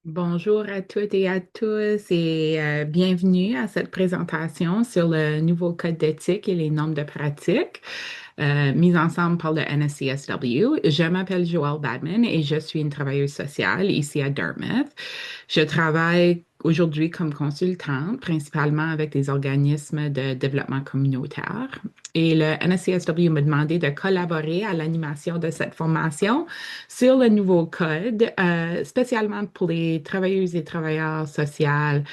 Bonjour à toutes et à tous et bienvenue à cette présentation sur le nouveau code d'éthique et les normes de pratique mises ensemble par le NSCSW. Je m'appelle Joelle Badman et je suis une travailleuse sociale ici à Dartmouth. Je travaille aujourd'hui comme consultante, principalement avec des organismes de développement communautaire. Et le NSCSW m'a demandé de collaborer à l'animation de cette formation sur le nouveau code, spécialement pour les travailleuses et travailleurs sociaux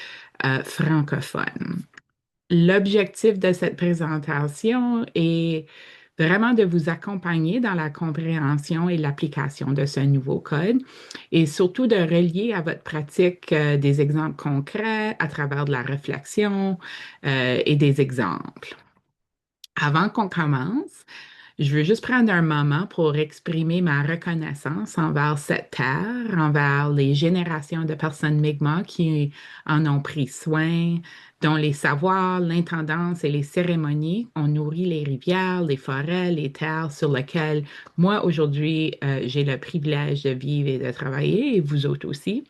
francophones. L'objectif de cette présentation est vraiment de vous accompagner dans la compréhension et l'application de ce nouveau code et surtout de relier à votre pratique des exemples concrets à travers de la réflexion et des exemples. Avant qu'on commence, je veux juste prendre un moment pour exprimer ma reconnaissance envers cette terre, envers les générations de personnes Mi'kmaq qui en ont pris soin, dont les savoirs, l'intendance et les cérémonies ont nourri les rivières, les forêts, les terres sur lesquelles moi aujourd'hui j'ai le privilège de vivre et de travailler, et vous autres aussi.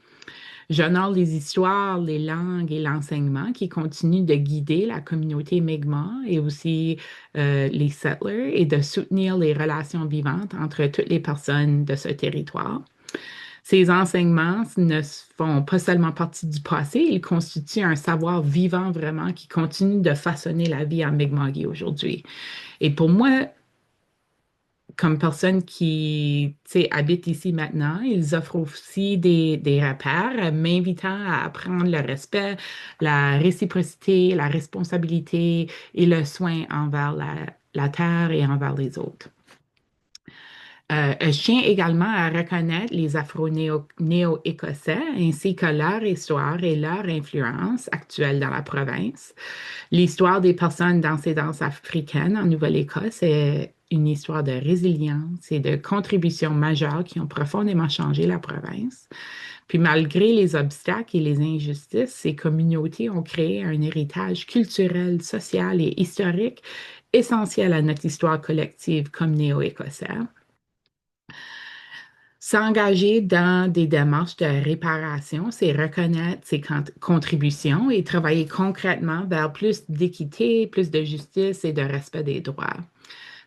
J'honore les histoires, les langues et l'enseignement qui continuent de guider la communauté Mi'kmaq et aussi les settlers et de soutenir les relations vivantes entre toutes les personnes de ce territoire. Ces enseignements ne font pas seulement partie du passé, ils constituent un savoir vivant vraiment qui continue de façonner la vie en Mi'kmaqui aujourd'hui. Et pour moi, comme personne qui, tu sais, habite ici maintenant, ils offrent aussi des repères, m'invitant à apprendre le respect, la réciprocité, la responsabilité et le soin envers la terre et envers les autres. Je tiens également à reconnaître les Afro-Néo-Écossais ainsi que leur histoire et leur influence actuelle dans la province. L'histoire des personnes d'ascendance africaine en Nouvelle-Écosse est une histoire de résilience et de contributions majeures qui ont profondément changé la province. Puis malgré les obstacles et les injustices, ces communautés ont créé un héritage culturel, social et historique essentiel à notre histoire collective comme néo-écossais. S'engager dans des démarches de réparation, c'est reconnaître ses contributions et travailler concrètement vers plus d'équité, plus de justice et de respect des droits.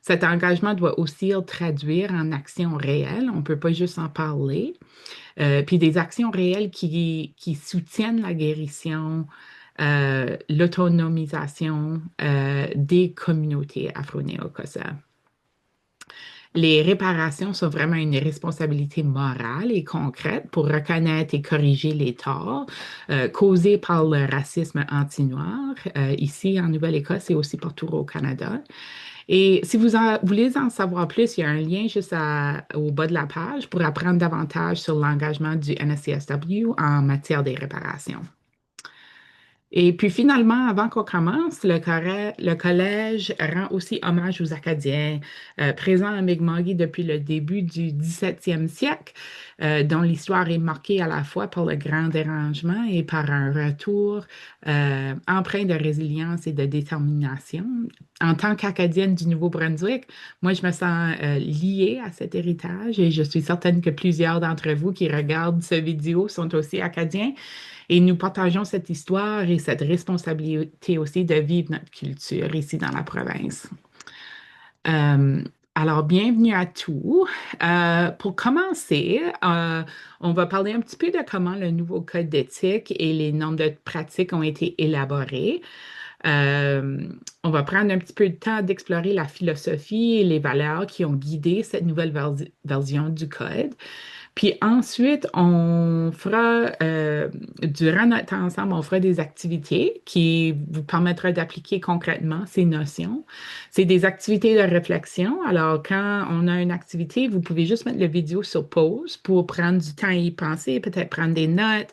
Cet engagement doit aussi se traduire en actions réelles. On ne peut pas juste en parler. Puis des actions réelles qui soutiennent la guérison, l'autonomisation des communautés afro-néo-écossaises. Les réparations sont vraiment une responsabilité morale et concrète pour reconnaître et corriger les torts causés par le racisme anti-noir ici en Nouvelle-Écosse et aussi partout au Canada. Et si voulez en savoir plus, il y a un lien juste au bas de la page pour apprendre davantage sur l'engagement du NSCSW en matière des réparations. Et puis finalement, avant qu'on commence, le collège rend aussi hommage aux Acadiens présents à Mi'kmaqui depuis le début du 17e siècle, dont l'histoire est marquée à la fois par le grand dérangement et par un retour empreint de résilience et de détermination. En tant qu'Acadienne du Nouveau-Brunswick, moi, je me sens liée à cet héritage et je suis certaine que plusieurs d'entre vous qui regardent cette vidéo sont aussi Acadiens. Et nous partageons cette histoire et cette responsabilité aussi de vivre notre culture ici dans la province. Euh, alors, bienvenue à tous. Pour commencer, on va parler un petit peu de comment le nouveau code d'éthique et les normes de pratique ont été élaborés. Euh, on va prendre un petit peu de temps d'explorer la philosophie et les valeurs qui ont guidé cette nouvelle version du code. Puis ensuite, durant notre temps ensemble, on fera des activités qui vous permettront d'appliquer concrètement ces notions. C'est des activités de réflexion. Alors, quand on a une activité, vous pouvez juste mettre la vidéo sur pause pour prendre du temps à y penser, peut-être prendre des notes,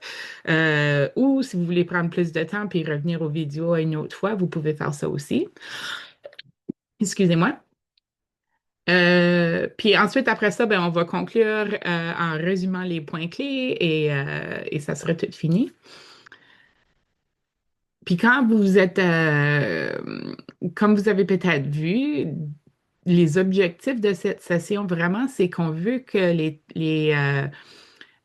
ou si vous voulez prendre plus de temps puis revenir aux vidéos une autre fois, vous pouvez faire ça aussi. Excusez-moi. Puis ensuite, après ça, ben, on va conclure en résumant les points clés et ça sera tout fini. Puis quand vous êtes, comme vous avez peut-être vu, les objectifs de cette session, vraiment, c'est qu'on veut que les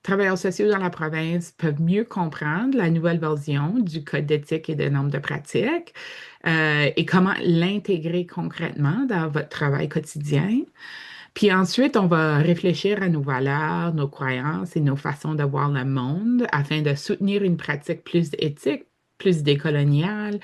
travailleurs sociaux dans la province peuvent mieux comprendre la nouvelle version du Code d'éthique et de normes de pratique et comment l'intégrer concrètement dans votre travail quotidien. Puis ensuite, on va réfléchir à nos valeurs, nos croyances et nos façons de voir le monde afin de soutenir une pratique plus éthique, plus décoloniale,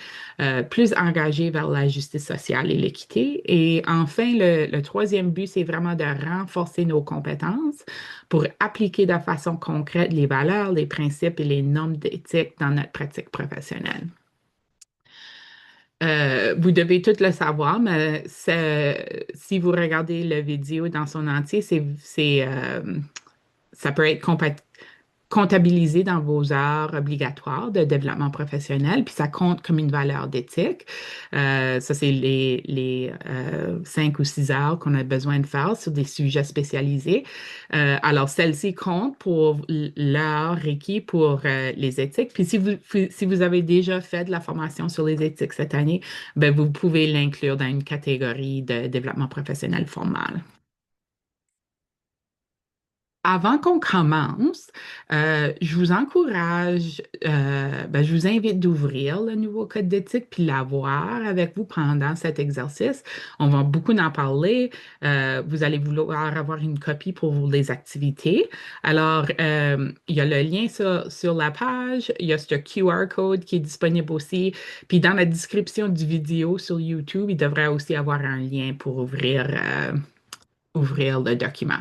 plus engagée vers la justice sociale et l'équité. Et enfin, le troisième but, c'est vraiment de renforcer nos compétences pour appliquer de façon concrète les valeurs, les principes et les normes d'éthique dans notre pratique professionnelle. Vous devez tout le savoir, mais si vous regardez la vidéo dans son entier, ça peut être comptabilisé dans vos heures obligatoires de développement professionnel, puis ça compte comme une valeur d'éthique. Ça, c'est les 5 ou 6 heures qu'on a besoin de faire sur des sujets spécialisés. Alors, celle-ci compte pour l'heure requis pour les éthiques. Puis si vous avez déjà fait de la formation sur les éthiques cette année, ben, vous pouvez l'inclure dans une catégorie de développement professionnel formal. Avant qu'on commence, je vous encourage, je vous invite d'ouvrir le nouveau code d'éthique puis l'avoir avec vous pendant cet exercice. On va beaucoup en parler. Vous allez vouloir avoir une copie pour les activités. Alors, il y a le lien sur la page. Il y a ce QR code qui est disponible aussi. Puis dans la description du vidéo sur YouTube, il devrait aussi avoir un lien pour ouvrir le document.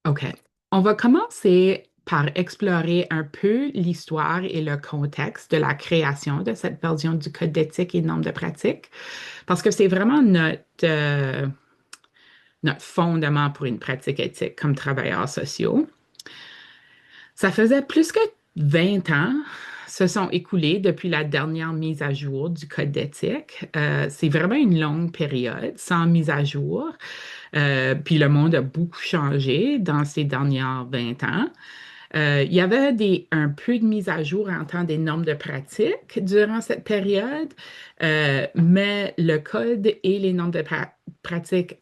OK. On va commencer par explorer un peu l'histoire et le contexte de la création de cette version du Code d'éthique et de normes de pratique, parce que c'est vraiment notre fondement pour une pratique éthique comme travailleurs sociaux. Ça faisait plus que 20 ans se sont écoulés depuis la dernière mise à jour du Code d'éthique. C'est vraiment une longue période sans mise à jour. Puis le monde a beaucoup changé dans ces dernières 20 ans. Il y avait un peu de mise à jour en temps des normes de pratique durant cette période, mais le code et les normes de pratique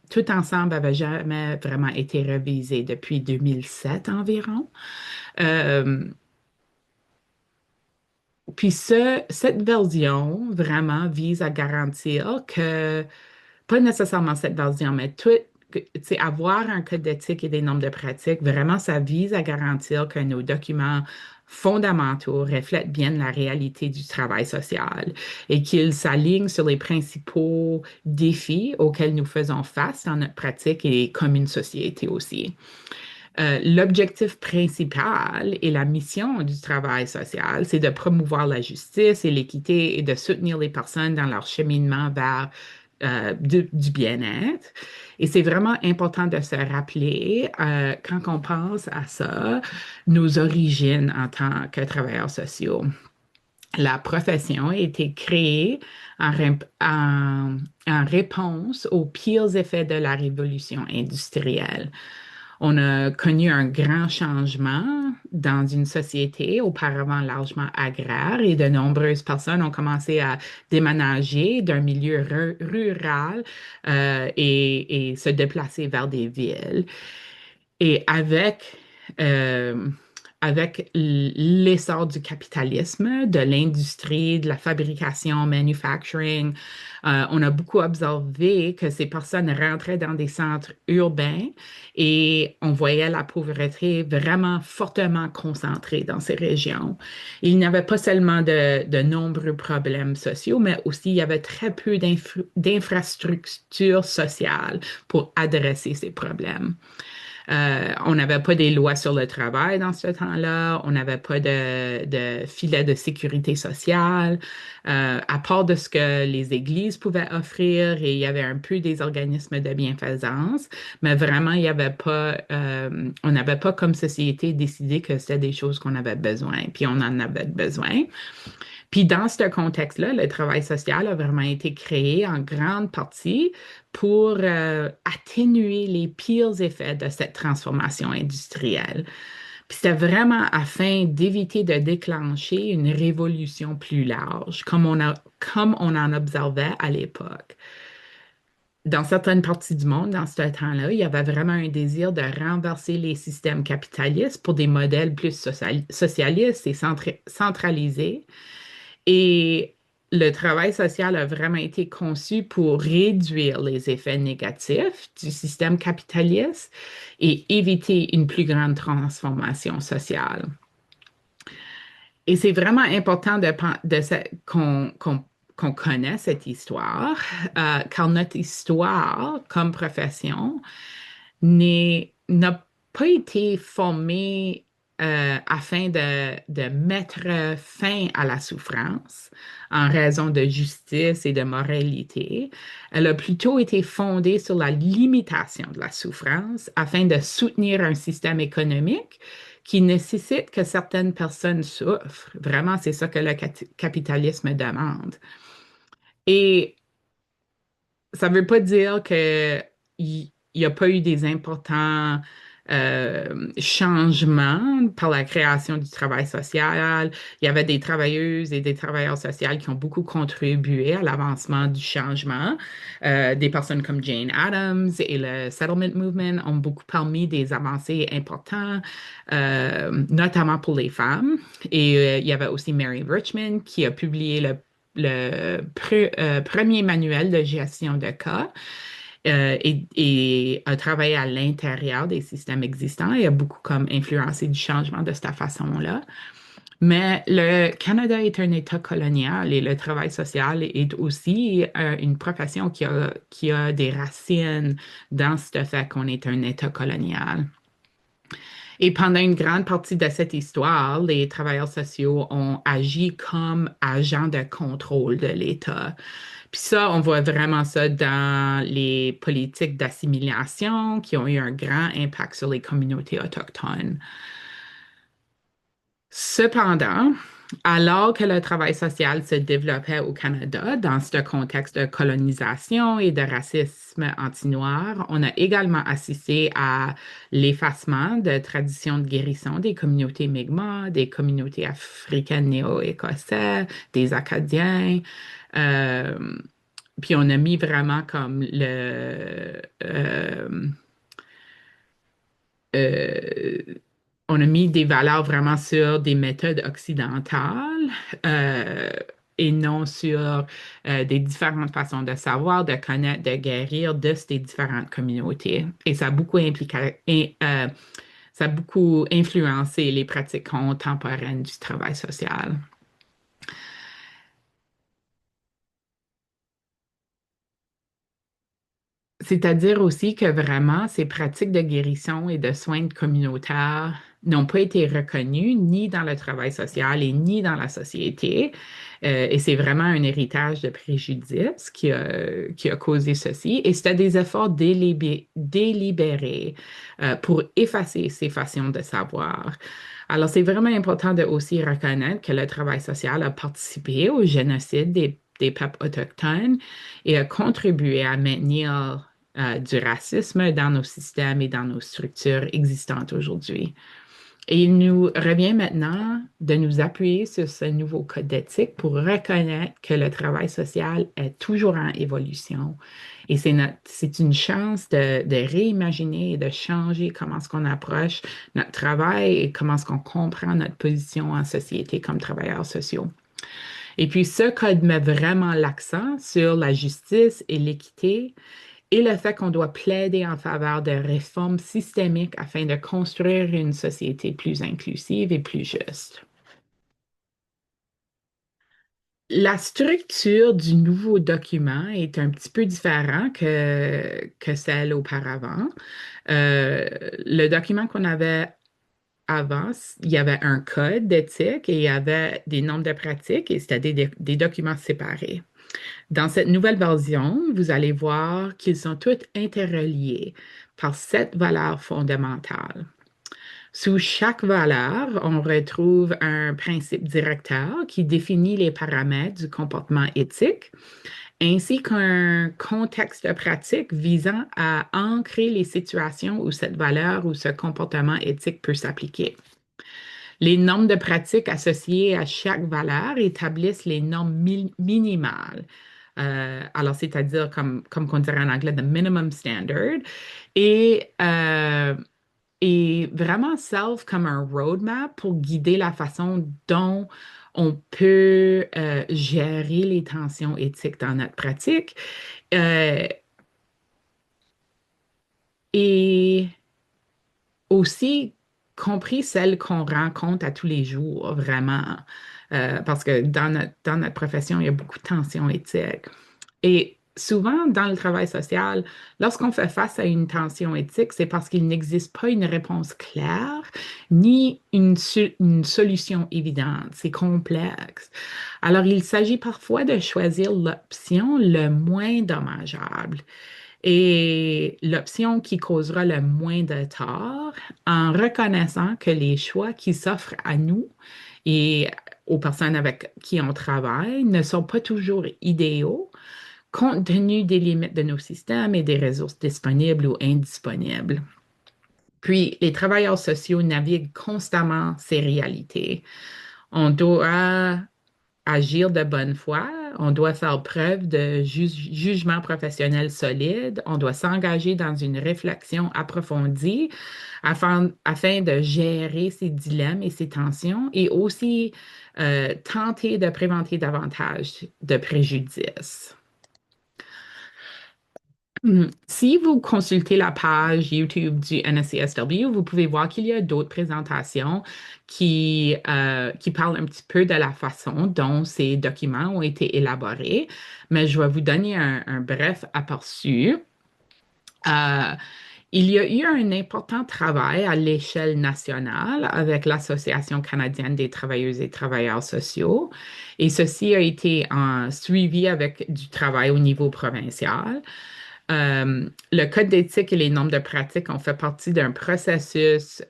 tout ensemble n'avaient jamais vraiment été révisés depuis 2007 environ. Euh, puis cette version vraiment vise à garantir que pas nécessairement cette version, mais tout, tu sais, avoir un code d'éthique et des normes de pratique, vraiment, ça vise à garantir que nos documents fondamentaux reflètent bien la réalité du travail social et qu'ils s'alignent sur les principaux défis auxquels nous faisons face dans notre pratique et comme une société aussi. L'objectif principal et la mission du travail social, c'est de promouvoir la justice et l'équité et de soutenir les personnes dans leur cheminement vers du bien-être. Et c'est vraiment important de se rappeler, quand on pense à ça, nos origines en tant que travailleurs sociaux. La profession a été créée en réponse aux pires effets de la révolution industrielle. On a connu un grand changement dans une société auparavant largement agraire et de nombreuses personnes ont commencé à déménager d'un milieu rural et se déplacer vers des villes. Et euh, avec l'essor du capitalisme, de l'industrie, de la fabrication, manufacturing, on a beaucoup observé que ces personnes rentraient dans des centres urbains et on voyait la pauvreté vraiment fortement concentrée dans ces régions. Il n'y avait pas seulement de nombreux problèmes sociaux, mais aussi il y avait très peu d'infrastructures sociales pour adresser ces problèmes. On n'avait pas des lois sur le travail dans ce temps-là. On n'avait pas de filet de sécurité sociale, à part de ce que les églises pouvaient offrir et il y avait un peu des organismes de bienfaisance, mais vraiment, il y avait pas, on n'avait pas comme société décidé que c'était des choses qu'on avait besoin, puis on en avait besoin. Puis dans ce contexte-là, le travail social a vraiment été créé en grande partie pour atténuer les pires effets de cette transformation industrielle. Puis c'était vraiment afin d'éviter de déclencher une révolution plus large, comme on en observait à l'époque. dans certaines parties du monde, dans ce temps-là, il y avait vraiment un désir de renverser les systèmes capitalistes pour des modèles plus socialistes et centralisés. Et le travail social a vraiment été conçu pour réduire les effets négatifs du système capitaliste et éviter une plus grande transformation sociale. Et c'est vraiment important qu'on connaisse cette histoire, car notre histoire comme profession n'a pas été formée afin de mettre fin à la souffrance en raison de justice et de moralité. Elle a plutôt été fondée sur la limitation de la souffrance afin de soutenir un système économique qui nécessite que certaines personnes souffrent. Vraiment, c'est ça que le capitalisme demande. Et ça ne veut pas dire qu'il n'y a pas eu des importants changements par la création du travail social. Il y avait des travailleuses et des travailleurs sociaux qui ont beaucoup contribué à l'avancement du changement. Des personnes comme Jane Addams et le Settlement Movement ont beaucoup permis des avancées importantes, notamment pour les femmes. Et il y avait aussi Mary Richmond qui a publié le premier manuel de gestion de cas et a travaillé à l'intérieur des systèmes existants et a beaucoup comme influencé du changement de cette façon-là. Mais le Canada est un État colonial et le travail social est aussi une profession qui a des racines dans ce fait qu'on est un État colonial. Et pendant une grande partie de cette histoire, les travailleurs sociaux ont agi comme agents de contrôle de l'État. Puis ça, on voit vraiment ça dans les politiques d'assimilation qui ont eu un grand impact sur les communautés autochtones. Cependant, alors que le travail social se développait au Canada dans ce contexte de colonisation et de racisme anti-noir, on a également assisté à l'effacement de traditions de guérison des communautés Mi'kmaq, des communautés africaines néo-écossaises, des Acadiens. Euh, Puis on a mis vraiment comme euh, on a mis des valeurs vraiment sur des méthodes occidentales euh, et non sur des différentes façons de savoir, de connaître, de guérir de ces différentes communautés. Et ça a beaucoup influencé les pratiques contemporaines du travail social. C'est-à-dire aussi que vraiment, ces pratiques de guérison et de soins communautaires n'ont pas été reconnues ni dans le travail social et ni dans la société. Et c'est vraiment un héritage de préjudice qui a causé ceci. Et c'était des efforts délibérés pour effacer ces façons de savoir. Alors, c'est vraiment important de aussi reconnaître que le travail social a participé au génocide des peuples autochtones et a contribué à maintenir du racisme dans nos systèmes et dans nos structures existantes aujourd'hui. Et il nous revient maintenant de nous appuyer sur ce nouveau code d'éthique pour reconnaître que le travail social est toujours en évolution. Et c'est une chance de réimaginer et de changer comment est-ce qu'on approche notre travail et comment est-ce qu'on comprend notre position en société comme travailleurs sociaux. Et puis, ce code met vraiment l'accent sur la justice et l'équité et le fait qu'on doit plaider en faveur de réformes systémiques afin de construire une société plus inclusive et plus juste. La structure du nouveau document est un petit peu différente que celle auparavant. Euh, le document qu'on avait avant, il y avait un code d'éthique et il y avait des normes de pratique et c'était des documents séparés. Dans cette nouvelle version, vous allez voir qu'ils sont tous interreliés par sept valeurs fondamentales. Sous chaque valeur, on retrouve un principe directeur qui définit les paramètres du comportement éthique, ainsi qu'un contexte pratique visant à ancrer les situations où cette valeur ou ce comportement éthique peut s'appliquer. Les normes de pratique associées à chaque valeur établissent les normes minimales Alors, c'est-à-dire, comme on dirait en anglais, the minimum standard. Et, euh, et vraiment servent comme un roadmap pour guider la façon dont on peut gérer les tensions éthiques dans notre pratique. Euh, et aussi compris celles qu'on rencontre à tous les jours, vraiment. Parce que dans notre profession, il y a beaucoup de tensions éthiques. Et souvent, dans le travail social, lorsqu'on fait face à une tension éthique, c'est parce qu'il n'existe pas une réponse claire ni une solution évidente. C'est complexe. Alors, il s'agit parfois de choisir l'option le moins dommageable et l'option qui causera le moins de tort en reconnaissant que les choix qui s'offrent à nous et aux personnes avec qui on travaille ne sont pas toujours idéaux compte tenu des limites de nos systèmes et des ressources disponibles ou indisponibles. Puis, les travailleurs sociaux naviguent constamment ces réalités. On doit agir de bonne foi, on doit faire preuve de jugement professionnel solide, on doit s'engager dans une réflexion approfondie afin de gérer ces dilemmes et ces tensions et aussi tenter de prévenir davantage de préjudices. Si vous consultez la page YouTube du NSCSW, vous pouvez voir qu'il y a d'autres présentations qui parlent un petit peu de la façon dont ces documents ont été élaborés, mais je vais vous donner un bref aperçu. Euh, il y a eu un important travail à l'échelle nationale avec l'Association canadienne des travailleuses et travailleurs sociaux, et ceci a été suivi avec du travail au niveau provincial. Le code d'éthique et les normes de pratique ont fait partie d'un processus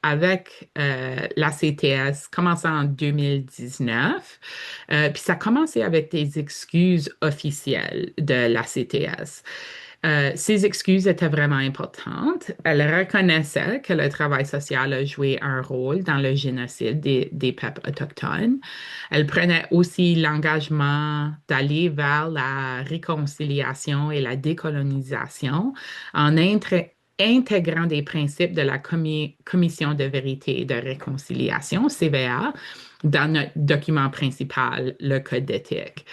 avec la CTS commençant en 2019. Puis ça a commencé avec des excuses officielles de la CTS. Ces excuses étaient vraiment importantes. Elle reconnaissait que le travail social a joué un rôle dans le génocide des peuples autochtones. Elle prenait aussi l'engagement d'aller vers la réconciliation et la décolonisation en intégrant des principes de la Commission de vérité et de réconciliation, CVA, dans notre document principal, le Code d'éthique.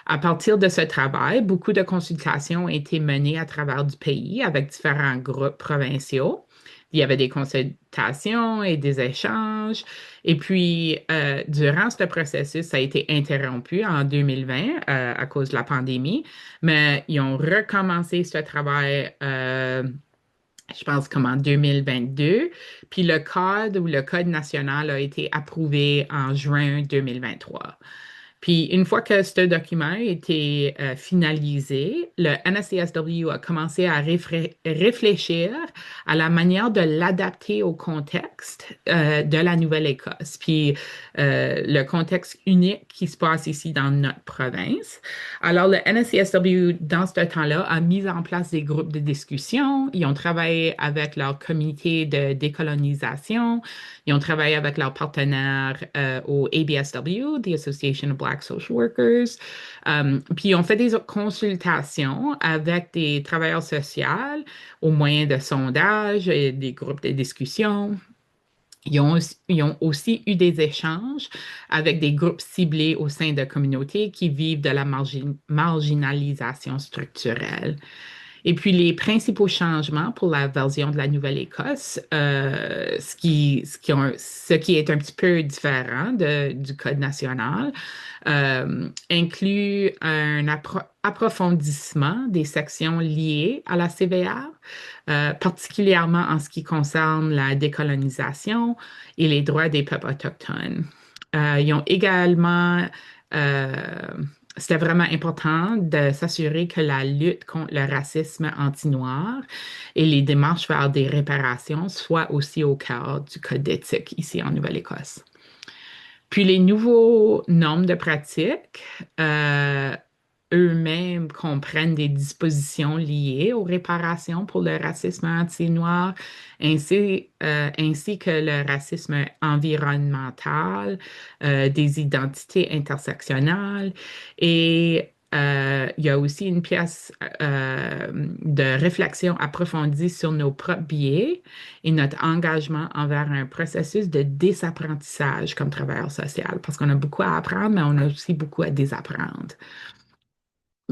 À partir de ce travail, beaucoup de consultations ont été menées à travers du pays avec différents groupes provinciaux. Il y avait des consultations et des échanges. Et puis, durant ce processus, ça a été interrompu en 2020 à cause de la pandémie, mais ils ont recommencé ce travail, je pense, comme en 2022. Puis le code ou le code national a été approuvé en juin 2023. Puis, une fois que ce document a été finalisé, le NSCSW a commencé à réfléchir à la manière de l'adapter au contexte de la Nouvelle-Écosse, puis le contexte unique qui se passe ici dans notre province. Alors, le NSCSW, dans ce temps-là, a mis en place des groupes de discussion. Ils ont travaillé avec leur comité de décolonisation. Ils ont travaillé avec leurs partenaires au ABSW, the Association of Black Social Workers. Puis ils ont fait des consultations avec des travailleurs sociaux au moyen de sondages et des groupes de discussion. Ils ont aussi eu des échanges avec des groupes ciblés au sein de communautés qui vivent de la marginalisation structurelle. Et puis les principaux changements pour la version de la Nouvelle-Écosse, ce qui est un petit peu différent du Code national, inclut un approfondissement des sections liées à la CVR, particulièrement en ce qui concerne la décolonisation et les droits des peuples autochtones. Ils ont également euh, C'était vraiment important de s'assurer que la lutte contre le racisme anti-noir et les démarches vers des réparations soient aussi au cœur du code d'éthique ici en Nouvelle-Écosse. Puis les nouveaux normes de pratique, euh, eux-mêmes comprennent des dispositions liées aux réparations pour le racisme anti-noir, ainsi que le racisme environnemental, des identités intersectionnelles et il y a aussi une pièce de réflexion approfondie sur nos propres biais et notre engagement envers un processus de désapprentissage comme travailleur social, parce qu'on a beaucoup à apprendre, mais on a aussi beaucoup à désapprendre.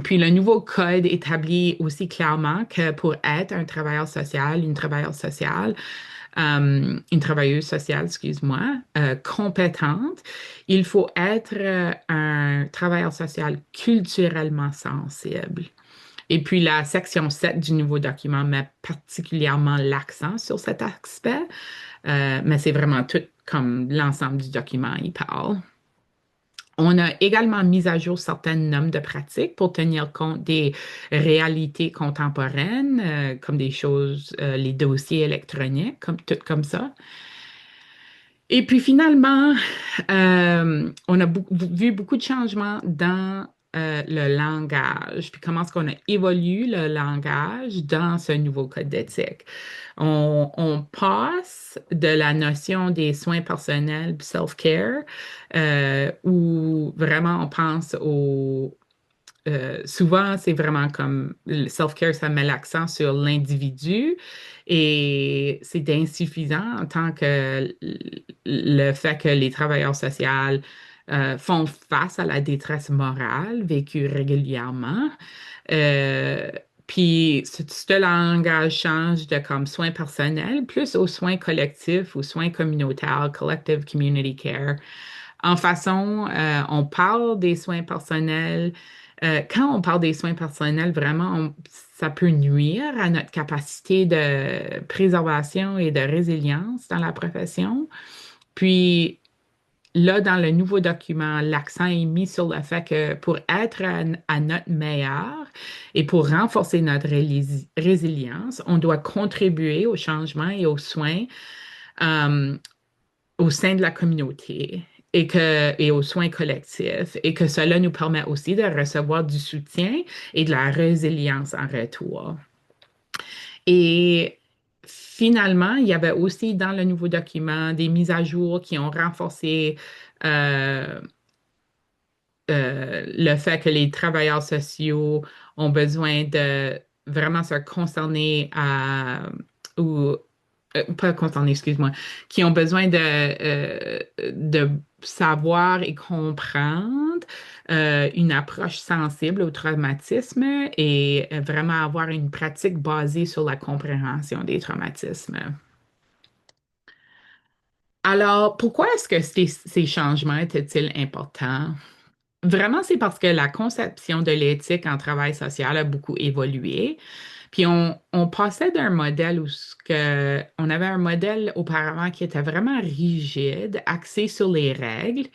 Puis le nouveau code établit aussi clairement que pour être un travailleur social, une travailleuse sociale, une travailleuse sociale, excuse-moi, compétente, il faut être un travailleur social culturellement sensible. Et puis la section 7 du nouveau document met particulièrement l'accent sur cet aspect, mais c'est vraiment tout comme l'ensemble du document, il parle. On a également mis à jour certaines normes de pratique pour tenir compte des réalités contemporaines, comme des choses, les dossiers électroniques, comme tout comme ça. Et puis finalement, on a vu beaucoup de changements dans le langage, puis comment est-ce qu'on a évolué le langage dans ce nouveau code d'éthique. On passe de la notion des soins personnels, self-care, où vraiment on pense au souvent, c'est vraiment comme le self-care, ça met l'accent sur l'individu et c'est insuffisant en tant que le fait que les travailleurs sociaux font face à la détresse morale vécue régulièrement. Euh, Puis ce langage change de comme soins personnels plus aux soins collectifs ou soins communautaires, collective community care. En façon, on parle des soins personnels. Quand on parle des soins personnels, vraiment, ça peut nuire à notre capacité de préservation et de résilience dans la profession. Puis là, dans le nouveau document, l'accent est mis sur le fait que pour être à notre meilleur et pour renforcer notre résilience, on doit contribuer au changement et aux soins euh, au sein de la communauté et aux soins collectifs et que cela nous permet aussi de recevoir du soutien et de la résilience en retour. Et finalement, il y avait aussi dans le nouveau document des mises à jour qui ont renforcé euh, le fait que les travailleurs sociaux ont besoin de vraiment se concerner à, ou pas concernés, excuse-moi, qui ont besoin de savoir et comprendre une approche sensible au traumatisme et vraiment avoir une pratique basée sur la compréhension des traumatismes. Alors, pourquoi est-ce que ces changements étaient-ils importants? Vraiment, c'est parce que la conception de l'éthique en travail social a beaucoup évolué. Puis on passait d'un modèle on avait un modèle auparavant qui était vraiment rigide, axé sur les règles.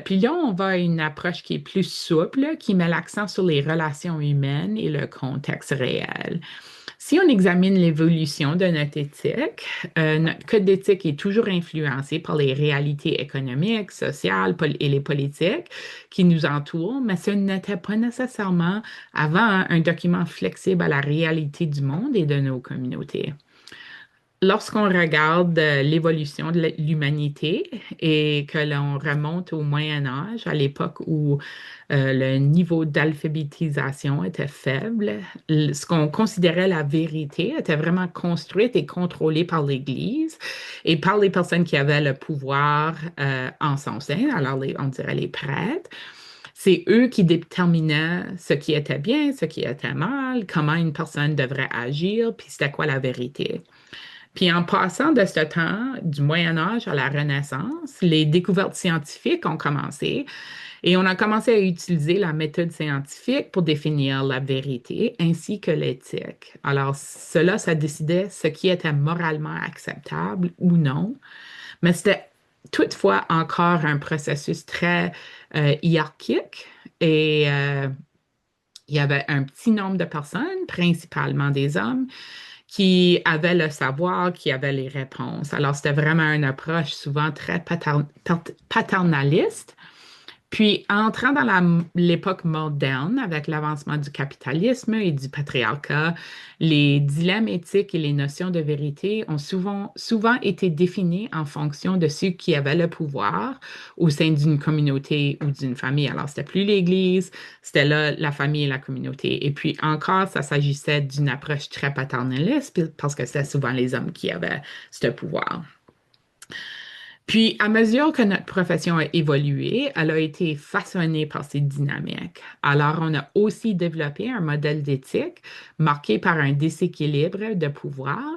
Puis là, on va à une approche qui est plus souple, qui met l'accent sur les relations humaines et le contexte réel. Si on examine l'évolution de notre éthique, notre code d'éthique est toujours influencé par les réalités économiques, sociales et les politiques qui nous entourent, mais ce n'était pas nécessairement avant un document flexible à la réalité du monde et de nos communautés. Lorsqu'on regarde l'évolution de l'humanité et que l'on remonte au Moyen Âge, à l'époque où le niveau d'alphabétisation était faible, ce qu'on considérait la vérité était vraiment construite et contrôlée par l'Église et par les personnes qui avaient le pouvoir en son sein, alors on dirait les prêtres. C'est eux qui déterminaient ce qui était bien, ce qui était mal, comment une personne devrait agir, puis c'était quoi la vérité. Puis en passant de ce temps du Moyen Âge à la Renaissance, les découvertes scientifiques ont commencé et on a commencé à utiliser la méthode scientifique pour définir la vérité ainsi que l'éthique. Alors cela, ça décidait ce qui était moralement acceptable ou non, mais c'était toutefois encore un processus très hiérarchique et il y avait un petit nombre de personnes, principalement des hommes, qui avaient le savoir, qui avaient les réponses. Alors, c'était vraiment une approche souvent très paternaliste. Puis, entrant dans l'époque moderne, avec l'avancement du capitalisme et du patriarcat, les dilemmes éthiques et les notions de vérité ont souvent été définis en fonction de ceux qui avaient le pouvoir au sein d'une communauté ou d'une famille. Alors, c'était plus l'Église, c'était là la famille et la communauté. Et puis encore, ça s'agissait d'une approche très paternaliste parce que c'était souvent les hommes qui avaient ce pouvoir. Puis, à mesure que notre profession a évolué, elle a été façonnée par ces dynamiques. Alors, on a aussi développé un modèle d'éthique marqué par un déséquilibre de pouvoir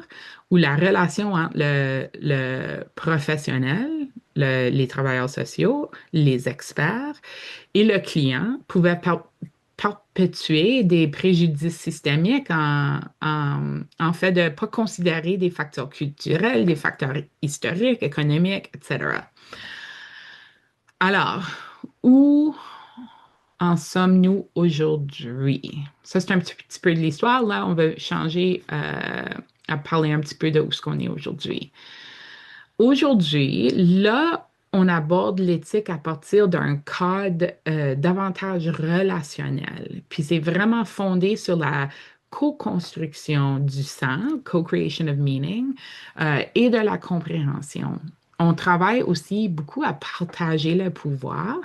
où la relation entre le professionnel, les travailleurs sociaux, les experts et le client pouvait perpétuer des préjudices systémiques en fait de ne pas considérer des facteurs culturels, des facteurs historiques, économiques, etc. Alors, où en sommes-nous aujourd'hui? Ça, c'est un petit peu de l'histoire. Là, on va changer à parler un petit peu de où ce qu'on est aujourd'hui. Aujourd'hui, là, on aborde l'éthique à partir d'un cadre davantage relationnel. Puis c'est vraiment fondé sur la co-construction du sens, co-creation of meaning, et de la compréhension. On travaille aussi beaucoup à partager le pouvoir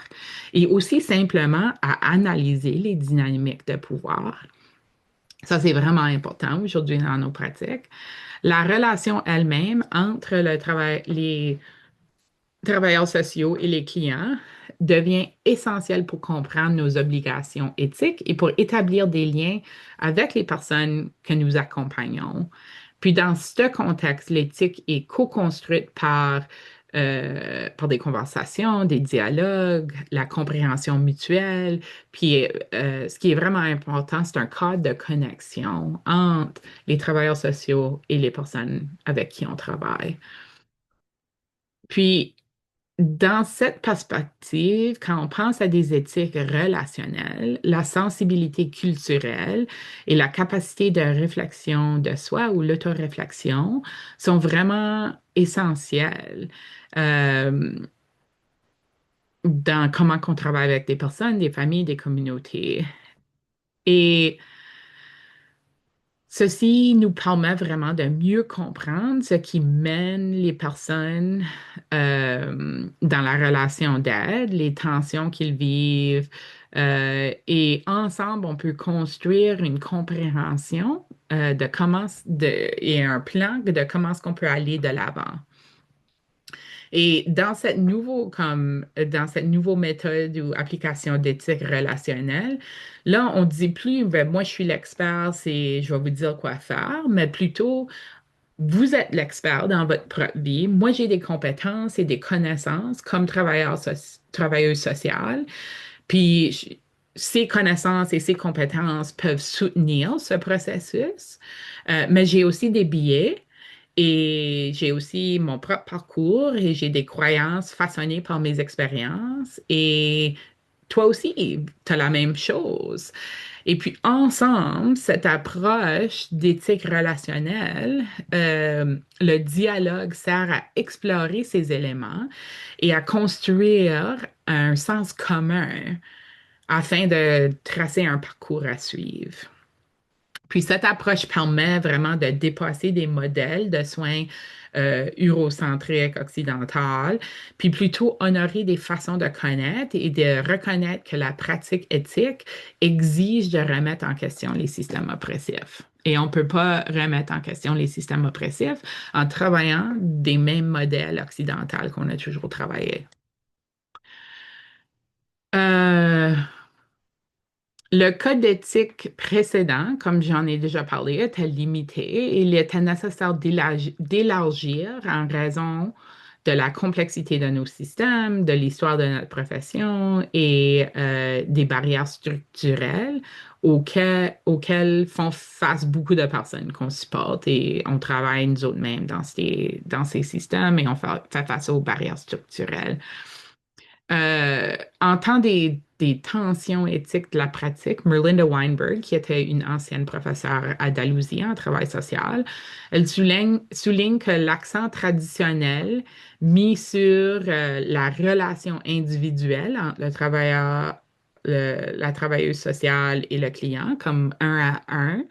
et aussi simplement à analyser les dynamiques de pouvoir. Ça, c'est vraiment important aujourd'hui dans nos pratiques. La relation elle-même entre les travailleurs sociaux et les clients devient essentielle pour comprendre nos obligations éthiques et pour établir des liens avec les personnes que nous accompagnons. Puis dans ce contexte, l'éthique est co-construite par des conversations, des dialogues, la compréhension mutuelle. Puis ce qui est vraiment important, c'est un cadre de connexion entre les travailleurs sociaux et les personnes avec qui on travaille. Puis, dans cette perspective, quand on pense à des éthiques relationnelles, la sensibilité culturelle et la capacité de réflexion de soi ou l'autoréflexion sont vraiment essentielles euh, dans comment on travaille avec des personnes, des familles, des communautés. Et ceci nous permet vraiment de mieux comprendre ce qui mène les personnes dans la relation d'aide, les tensions qu'ils vivent, et ensemble, on peut construire une compréhension et un plan de comment est-ce qu'on peut aller de l'avant. Et dans cette nouvelle méthode ou application d'éthique relationnelle, là, on ne dit plus, ben, moi, je suis l'expert, je vais vous dire quoi faire, mais plutôt, vous êtes l'expert dans votre propre vie. Moi, j'ai des compétences et des connaissances comme travailleuse sociale. Puis, ces connaissances et ces compétences peuvent soutenir ce processus, mais j'ai aussi des biais et j'ai aussi mon propre parcours et j'ai des croyances façonnées par mes expériences. Et toi aussi, tu as la même chose. Et puis ensemble, cette approche d'éthique relationnelle, le dialogue sert à explorer ces éléments et à construire un sens commun afin de tracer un parcours à suivre. Puis cette approche permet vraiment de dépasser des modèles de soins eurocentriques occidentales, puis plutôt honorer des façons de connaître et de reconnaître que la pratique éthique exige de remettre en question les systèmes oppressifs. Et on ne peut pas remettre en question les systèmes oppressifs en travaillant des mêmes modèles occidentaux qu'on a toujours travaillé. Euh, Le code d'éthique précédent, comme j'en ai déjà parlé, était limité et il était nécessaire d'élargir en raison de la complexité de nos systèmes, de l'histoire de notre profession et des barrières structurelles auxquelles font face beaucoup de personnes qu'on supporte et on travaille nous autres mêmes dans ces systèmes et on fait face aux barrières structurelles. En temps des tensions éthiques de la pratique, Merlinda Weinberg, qui était une ancienne professeure à Dalhousie en travail social, elle souligne que l'accent traditionnel mis sur la relation individuelle entre le travailleur, la travailleuse sociale et le client, comme un à un,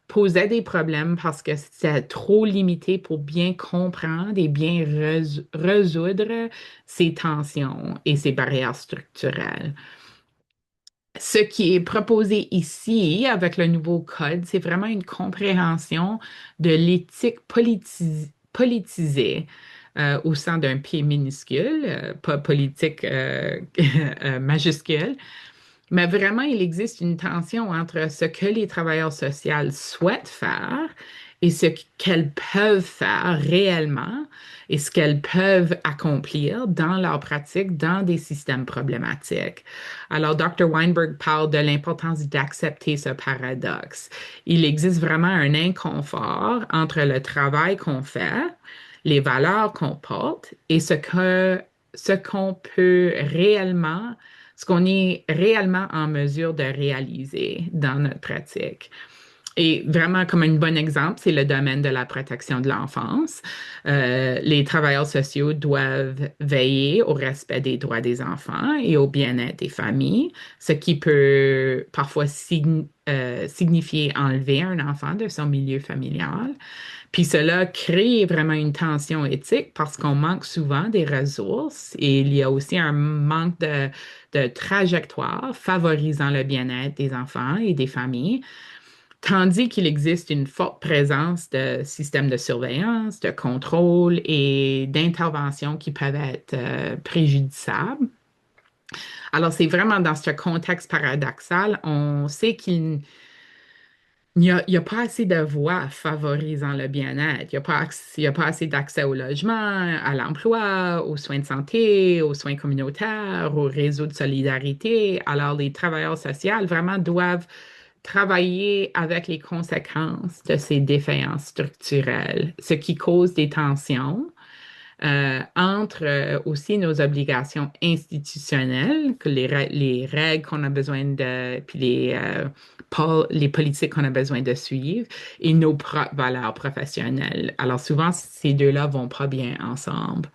posait des problèmes parce que c'était trop limité pour bien comprendre et bien résoudre ces tensions et ces barrières structurelles. Ce qui est proposé ici avec le nouveau code, c'est vraiment une compréhension de l'éthique politisée au sein d'un P minuscule, pas politique majuscule, mais vraiment, il existe une tension entre ce que les travailleurs sociaux souhaitent faire et ce qu'elles peuvent faire réellement et ce qu'elles peuvent accomplir dans leur pratique dans des systèmes problématiques. Alors, Dr. Weinberg parle de l'importance d'accepter ce paradoxe. Il existe vraiment un inconfort entre le travail qu'on fait, les valeurs qu'on porte et ce qu'on peut réellement ce qu'on est réellement en mesure de réaliser dans notre pratique. Et vraiment, comme un bon exemple, c'est le domaine de la protection de l'enfance. Les travailleurs sociaux doivent veiller au respect des droits des enfants et au bien-être des familles, ce qui peut parfois signifier enlever un enfant de son milieu familial. Puis cela crée vraiment une tension éthique parce qu'on manque souvent des ressources et il y a aussi un manque de trajectoire favorisant le bien-être des enfants et des familles. Tandis qu'il existe une forte présence de systèmes de surveillance, de contrôle et d'intervention qui peuvent être préjudiciables. Alors, c'est vraiment dans ce contexte paradoxal, on sait il y a pas assez de voies favorisant le bien-être. Il y a pas assez d'accès au logement, à l'emploi, aux soins de santé, aux soins communautaires, aux réseaux de solidarité. Alors, les travailleurs sociaux vraiment doivent travailler avec les conséquences de ces défaillances structurelles, ce qui cause des tensions entre aussi nos obligations institutionnelles, que les règles qu'on a besoin de, puis les politiques qu'on a besoin de suivre, et nos propres valeurs professionnelles. Alors souvent, ces deux-là vont pas bien ensemble.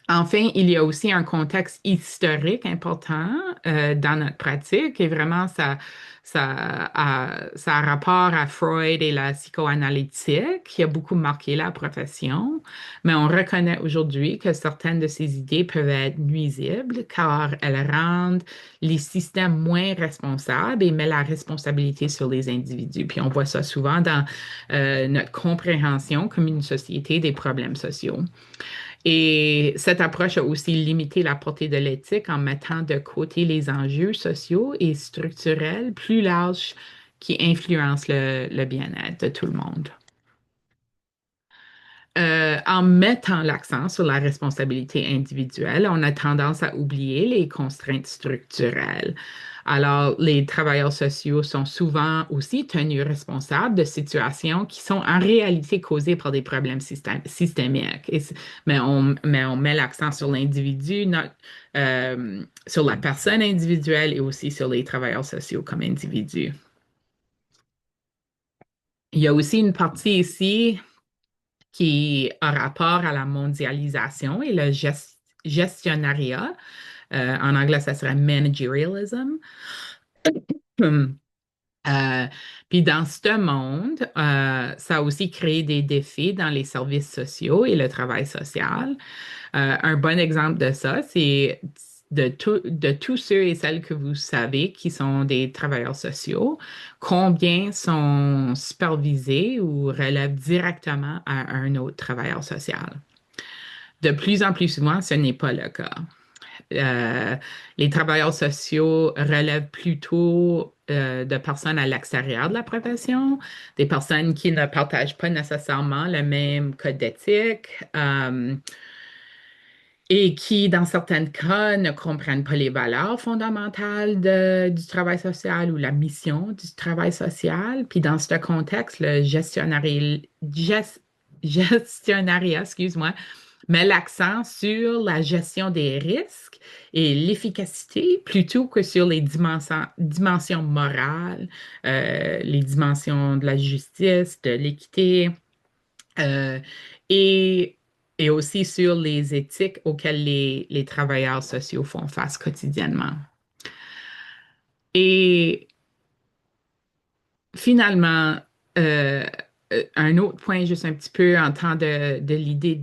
Enfin, il y a aussi un contexte historique important dans notre pratique et vraiment ça a rapport à Freud et la psychoanalytique qui a beaucoup marqué la profession, mais on reconnaît aujourd'hui que certaines de ces idées peuvent être nuisibles car elles rendent les systèmes moins responsables et mettent la responsabilité sur les individus. Puis on voit ça souvent dans notre compréhension comme une société des problèmes sociaux. Et cette approche a aussi limité la portée de l'éthique en mettant de côté les enjeux sociaux et structurels plus larges qui influencent le bien-être de tout le monde. En mettant l'accent sur la responsabilité individuelle, on a tendance à oublier les contraintes structurelles. Alors, les travailleurs sociaux sont souvent aussi tenus responsables de situations qui sont en réalité causées par des problèmes systémiques. Mais on met l'accent sur l'individu, sur la personne individuelle et aussi sur les travailleurs sociaux comme individus. Il y a aussi une partie ici qui a rapport à la mondialisation et le gestionnariat. En anglais, ça serait managerialism. Hum. Euh, Puis dans ce monde, ça a aussi créé des défis dans les services sociaux et le travail social. Un bon exemple de ça, c'est de tous ceux et celles que vous savez qui sont des travailleurs sociaux, combien sont supervisés ou relèvent directement à un autre travailleur social. De plus en plus souvent, ce n'est pas le cas. Euh, les travailleurs sociaux relèvent plutôt de personnes à l'extérieur de la profession, des personnes qui ne partagent pas nécessairement le même code d'éthique et qui, dans certains cas, ne comprennent pas les valeurs fondamentales du travail social ou la mission du travail social. Puis dans ce contexte, le gestionnaire, excuse-moi, met l'accent sur la gestion des risques et l'efficacité plutôt que sur les dimensions morales, les dimensions de la justice, de l'équité, euh, et, et aussi sur les éthiques auxquelles les travailleurs sociaux font face quotidiennement. Et finalement, euh, un autre point, juste un petit peu en temps de l'idée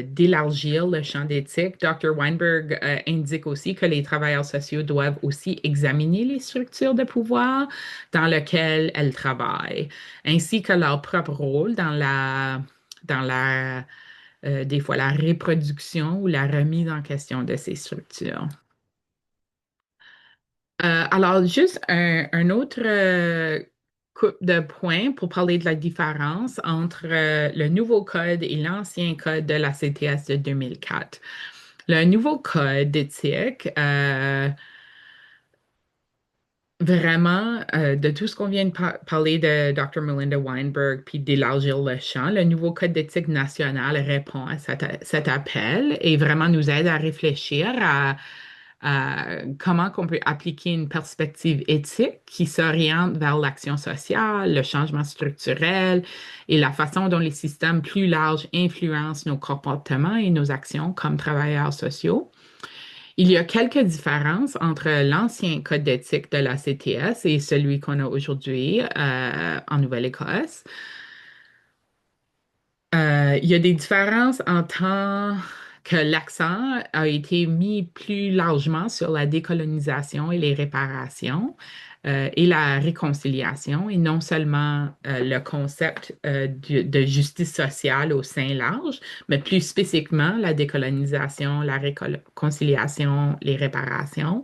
d'élargir le champ d'éthique, Dr. Weinberg indique aussi que les travailleurs sociaux doivent aussi examiner les structures de pouvoir dans lesquelles elles travaillent, ainsi que leur propre rôle dans des fois la reproduction ou la remise en question de ces structures. Alors, juste un autre couple de points pour parler de la différence entre le nouveau code et l'ancien code de la CTS de 2004. Le nouveau code d'éthique, vraiment, de tout ce qu'on vient de parler de Dr. Melinda Weinberg, puis d'élargir le champ, le nouveau Code d'éthique national répond à cet appel et vraiment nous aide à réfléchir à comment on peut appliquer une perspective éthique qui s'oriente vers l'action sociale, le changement structurel et la façon dont les systèmes plus larges influencent nos comportements et nos actions comme travailleurs sociaux. Il y a quelques différences entre l'ancien code d'éthique de la CTS et celui qu'on a aujourd'hui en Nouvelle-Écosse. Il y a des différences en tant que l'accent a été mis plus largement sur la décolonisation et les réparations et la réconciliation, et non seulement le concept de justice sociale au sein large, mais plus spécifiquement la décolonisation, la réconciliation, les réparations.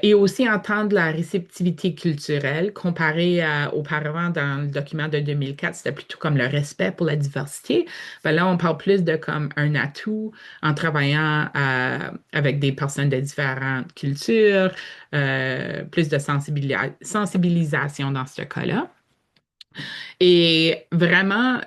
Et aussi entendre la réceptivité culturelle comparée à auparavant dans le document de 2004, c'était plutôt comme le respect pour la diversité. Ben là, on parle plus de comme un atout en travaillant avec des personnes de différentes cultures, plus de sensibilisation dans ce cas-là. Et vraiment,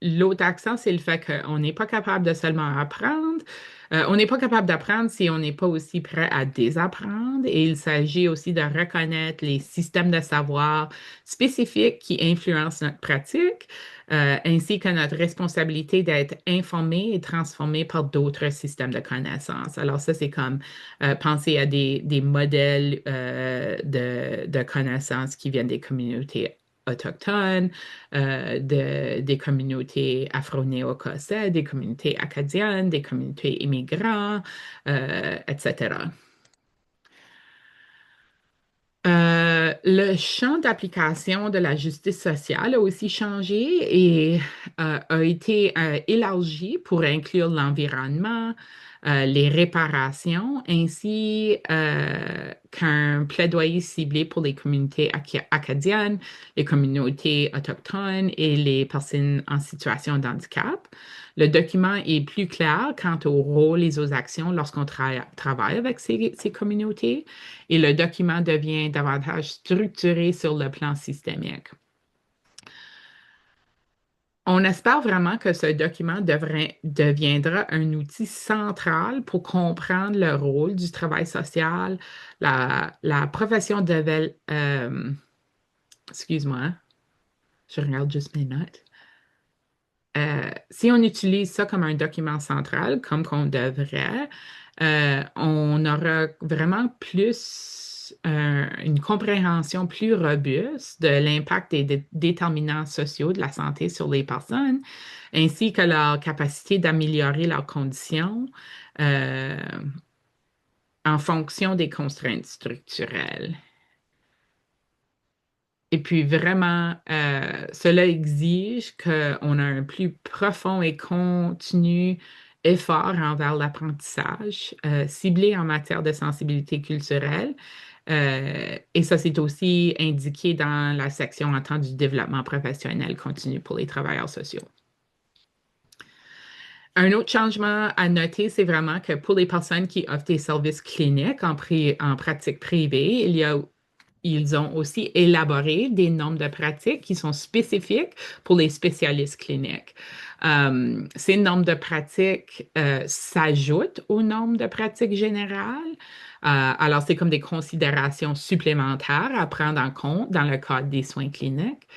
l'autre accent, c'est le fait qu'on n'est pas capable de seulement apprendre. On n'est pas capable d'apprendre si on n'est pas aussi prêt à désapprendre. Et il s'agit aussi de reconnaître les systèmes de savoir spécifiques qui influencent notre pratique, ainsi que notre responsabilité d'être informé et transformé par d'autres systèmes de connaissances. Alors ça, c'est comme penser à des modèles de connaissances qui viennent des communautés autochtones, des communautés afro-néo-écossaises, des communautés acadiennes, des communautés immigrants, etc. Le champ d'application de la justice sociale a aussi changé et a été élargi pour inclure l'environnement, les réparations, ainsi qu'un plaidoyer ciblé pour les communautés acadiennes, les communautés autochtones et les personnes en situation de handicap. Le document est plus clair quant au rôle et aux actions lorsqu'on travaille avec ces communautés et le document devient davantage structuré sur le plan systémique. On espère vraiment que ce document deviendra un outil central pour comprendre le rôle du travail social, la profession de... excuse-moi, je regarde juste mes notes. Si on utilise ça comme un document central, comme qu'on devrait, on aura vraiment plus une compréhension plus robuste de l'impact des déterminants sociaux de la santé sur les personnes, ainsi que leur capacité d'améliorer leurs conditions euh, en fonction des contraintes structurelles. Et puis vraiment, cela exige qu'on a un plus profond et continu effort envers l'apprentissage, ciblé en matière de sensibilité culturelle. Et ça, c'est aussi indiqué dans la section en temps du développement professionnel continu pour les travailleurs sociaux. Un autre changement à noter, c'est vraiment que pour les personnes qui offrent des services cliniques en pratique privée, il y a ils ont aussi élaboré des normes de pratique qui sont spécifiques pour les spécialistes cliniques. Ces normes de pratique s'ajoutent aux normes de pratique générales. Alors, c'est comme des considérations supplémentaires à prendre en compte dans le cadre des soins cliniques.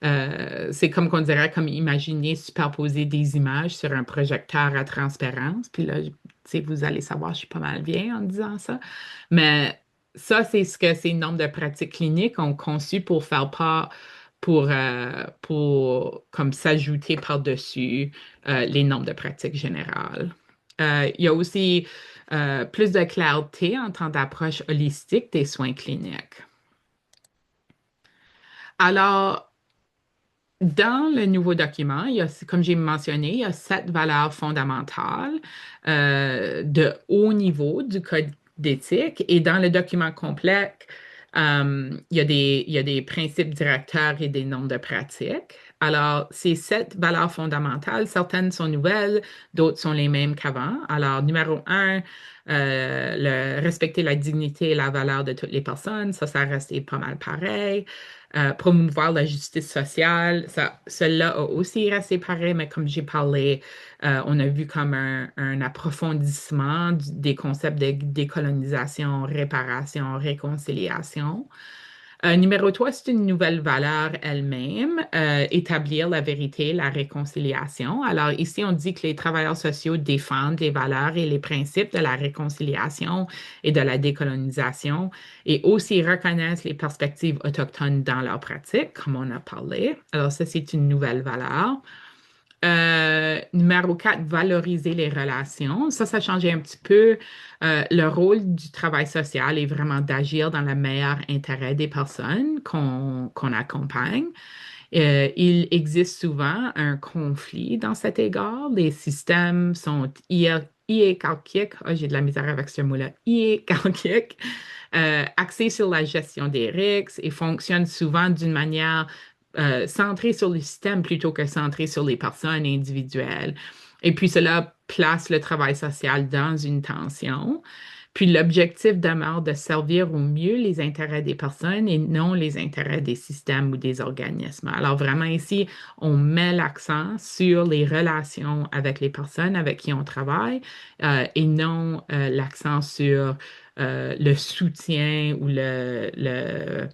C'est comme qu'on dirait, comme imaginer superposer des images sur un projecteur à transparence. Puis là, vous allez savoir, je suis pas mal bien en disant ça. Mais ça, c'est ce que ces normes de pratique clinique ont conçu pour faire part, pour comme s'ajouter par-dessus les normes de pratique générale. Il y a aussi plus de clarté en temps d'approche holistique des soins cliniques. Alors, dans le nouveau document, il y a, comme j'ai mentionné, il y a 7 valeurs fondamentales de haut niveau du code d'éthique. Et dans le document complet, il y a des principes directeurs et des normes de pratique. Alors, ces 7 valeurs fondamentales, certaines sont nouvelles, d'autres sont les mêmes qu'avant. Alors, numéro un, respecter la dignité et la valeur de toutes les personnes, ça a resté pas mal pareil. Promouvoir la justice sociale, celle-là a aussi resté pareil, mais comme j'ai parlé, on a vu comme un approfondissement des concepts de décolonisation, réparation, réconciliation. Numéro 3, c'est une nouvelle valeur elle-même, établir la vérité, la réconciliation. Alors ici, on dit que les travailleurs sociaux défendent les valeurs et les principes de la réconciliation et de la décolonisation et aussi reconnaissent les perspectives autochtones dans leur pratique, comme on a parlé. Alors ça, c'est une nouvelle valeur. Numéro 4, valoriser les relations. Ça a changé un petit peu. Le rôle du travail social est vraiment d'agir dans le meilleur intérêt des personnes qu'on accompagne. Il existe souvent un conflit dans cet égard. Les systèmes sont hiérarchiques. Oh, j'ai de la misère avec ce mot-là. Hiérarchiques, axés sur la gestion des risques et fonctionnent souvent d'une manière centrée sur le système plutôt que centrée sur les personnes individuelles. Et puis cela place le travail social dans une tension. Puis l'objectif demeure de servir au mieux les intérêts des personnes et non les intérêts des systèmes ou des organismes. Alors vraiment ici, on met l'accent sur les relations avec les personnes avec qui on travaille et non l'accent sur le soutien ou le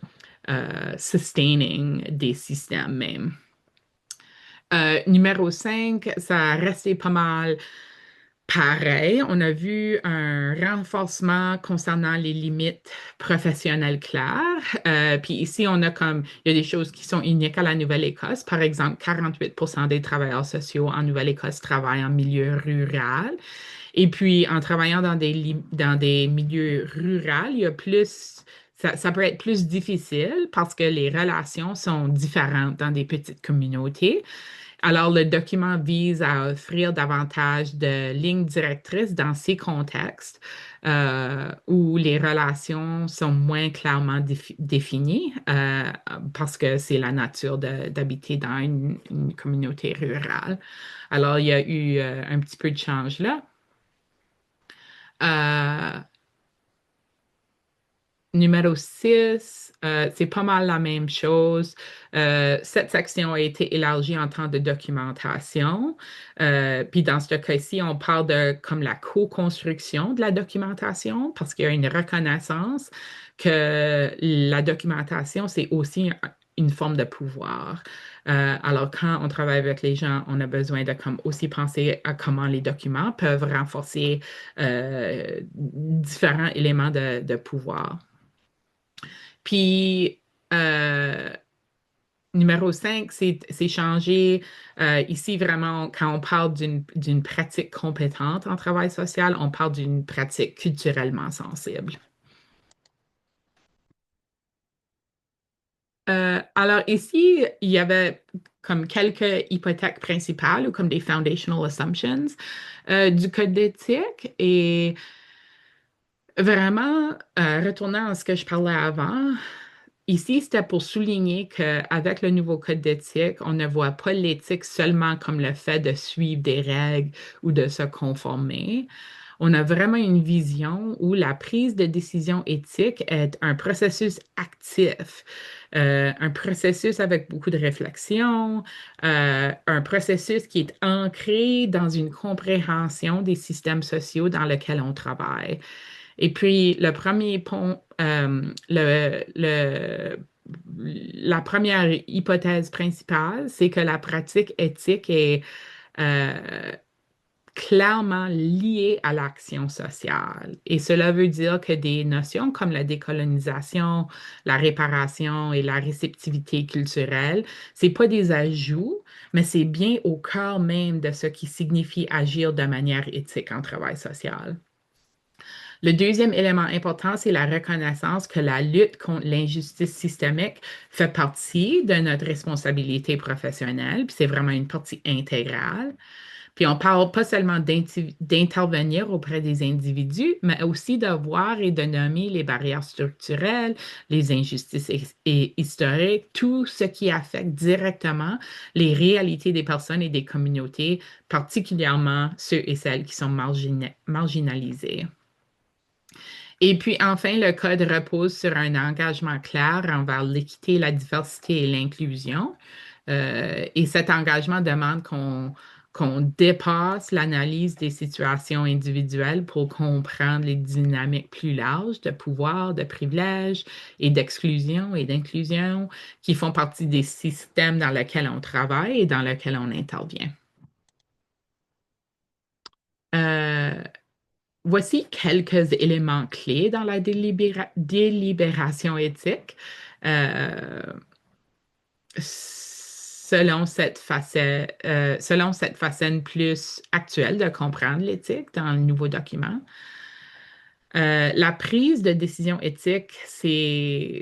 sustaining des systèmes même. Numéro 5, ça a resté pas mal pareil. On a vu un renforcement concernant les limites professionnelles claires. Puis ici, il y a des choses qui sont uniques à la Nouvelle-Écosse. Par exemple, 48% des travailleurs sociaux en Nouvelle-Écosse travaillent en milieu rural. Et puis, en travaillant dans des milieux ruraux, il y a plus, ça peut être plus difficile parce que les relations sont différentes dans des petites communautés. Alors, le document vise à offrir davantage de lignes directrices dans ces contextes où les relations sont moins clairement définies parce que c'est la nature d'habiter dans une communauté rurale. Alors, il y a eu un petit peu de change là. Euh, Numéro 6, c'est pas mal la même chose. Cette section a été élargie en temps de documentation. Puis dans ce cas-ci, on parle de comme la co-construction de la documentation parce qu'il y a une reconnaissance que la documentation, c'est aussi une forme de pouvoir. Alors, quand on travaille avec les gens, on a besoin de comme aussi penser à comment les documents peuvent renforcer différents éléments de pouvoir. Puis, euh, numéro 5, c'est changer. Ici, vraiment, quand on parle d'une pratique compétente en travail social, on parle d'une pratique culturellement sensible. Alors ici, il y avait comme quelques hypothèques principales ou comme des foundational assumptions du code d'éthique et vraiment, retournant à ce que je parlais avant, ici, c'était pour souligner qu'avec le nouveau code d'éthique, on ne voit pas l'éthique seulement comme le fait de suivre des règles ou de se conformer. on a vraiment une vision où la prise de décision éthique est un processus actif, un processus avec beaucoup de réflexion, un processus qui est ancré dans une compréhension des systèmes sociaux dans lesquels on travaille. Et puis, le premier pont, la première hypothèse principale, c'est que la pratique éthique est euh, clairement liée à l'action sociale. Et cela veut dire que des notions comme la décolonisation, la réparation et la réceptivité culturelle, c'est pas des ajouts, mais c'est bien au cœur même de ce qui signifie agir de manière éthique en travail social. Le deuxième élément important, c'est la reconnaissance que la lutte contre l'injustice systémique fait partie de notre responsabilité professionnelle, puis c'est vraiment une partie intégrale. Puis on parle pas seulement d'intervenir auprès des individus, mais aussi de voir et de nommer les barrières structurelles, les injustices et historiques, tout ce qui affecte directement les réalités des personnes et des communautés, particulièrement ceux et celles qui sont marginalisés. Et puis enfin, le code repose sur un engagement clair envers l'équité, la diversité et l'inclusion. Et cet engagement demande qu'on dépasse l'analyse des situations individuelles pour comprendre les dynamiques plus larges de pouvoir, de privilèges et d'exclusion et d'inclusion qui font partie des systèmes dans lesquels on travaille et dans lesquels on intervient. Euh, Voici quelques éléments clés dans la délibération éthique. Euh, selon cette façon plus actuelle de comprendre l'éthique dans le nouveau document. La prise de décision éthique,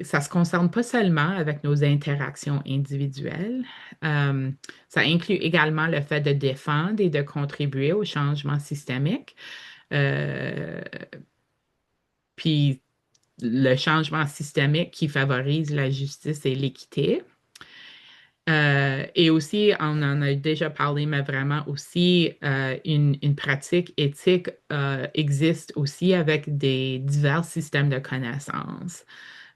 ça se concerne pas seulement avec nos interactions individuelles. Euh, Ça inclut également le fait de défendre et de contribuer au changement systémique. Euh, Puis le changement systémique qui favorise la justice et l'équité. Et aussi, on en a déjà parlé, mais vraiment aussi, une pratique éthique existe aussi avec des divers systèmes de connaissances.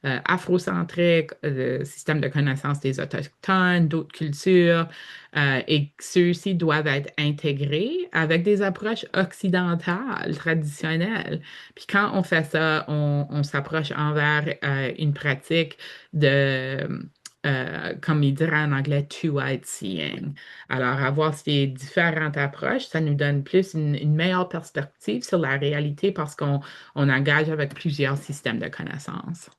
Afrocentriques, systèmes de connaissances des Autochtones, d'autres cultures, et ceux-ci doivent être intégrés avec des approches occidentales, traditionnelles. Puis quand on fait ça, on s'approche envers une pratique de comme il dirait en anglais, two-eyed seeing. Alors, avoir ces différentes approches, ça nous donne plus une meilleure perspective sur la réalité parce qu'on engage avec plusieurs systèmes de connaissances.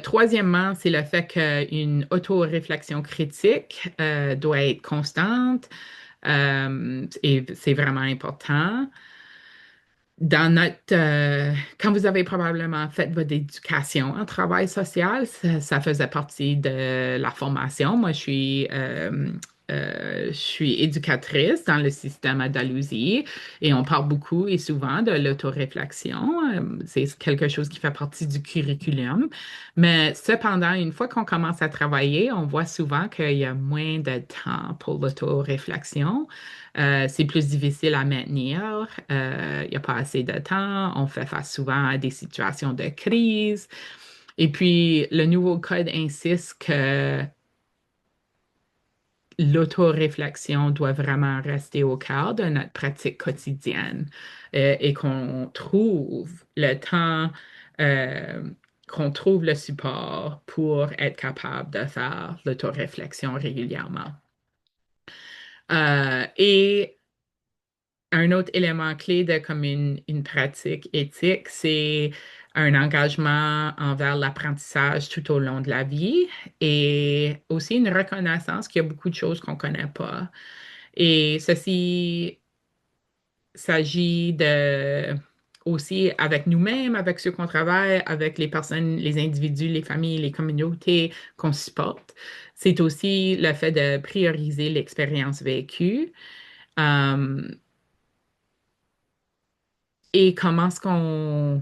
Troisièmement, c'est le fait qu'une autoréflexion critique doit être constante et c'est vraiment important. Quand vous avez probablement fait votre éducation en travail social, ça faisait partie de la formation. Moi, je suis éducatrice dans le système Andalousie et on parle beaucoup et souvent de l'autoréflexion. C'est quelque chose qui fait partie du curriculum. Mais cependant, une fois qu'on commence à travailler, on voit souvent qu'il y a moins de temps pour l'autoréflexion. C'est plus difficile à maintenir. Il n'y a pas assez de temps. On fait face souvent à des situations de crise. Et puis, le nouveau code insiste que l'autoréflexion doit vraiment rester au cœur de notre pratique quotidienne et qu'on trouve le temps, euh, qu'on trouve le support pour être capable de faire l'autoréflexion régulièrement. Et un autre élément clé de comme une pratique éthique, c'est un engagement envers l'apprentissage tout au long de la vie et aussi une reconnaissance qu'il y a beaucoup de choses qu'on ne connaît pas. Et ceci s'agit de aussi avec nous-mêmes, avec ceux qu'on travaille, avec les personnes, les individus, les familles, les communautés qu'on supporte. C'est aussi le fait de prioriser l'expérience vécue. Euh, et comment est-ce qu'on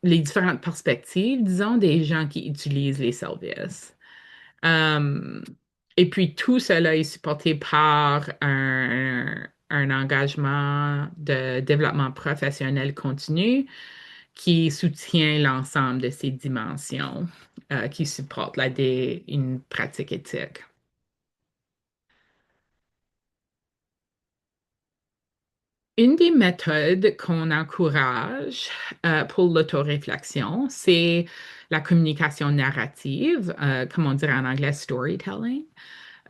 les différentes perspectives, disons, des gens qui utilisent les services. Euh, et puis tout cela est supporté par un engagement de développement professionnel continu qui soutient l'ensemble de ces dimensions, qui supportent une pratique éthique. Une des méthodes qu'on encourage pour l'autoréflexion, c'est la communication narrative, comme on dirait en anglais, storytelling.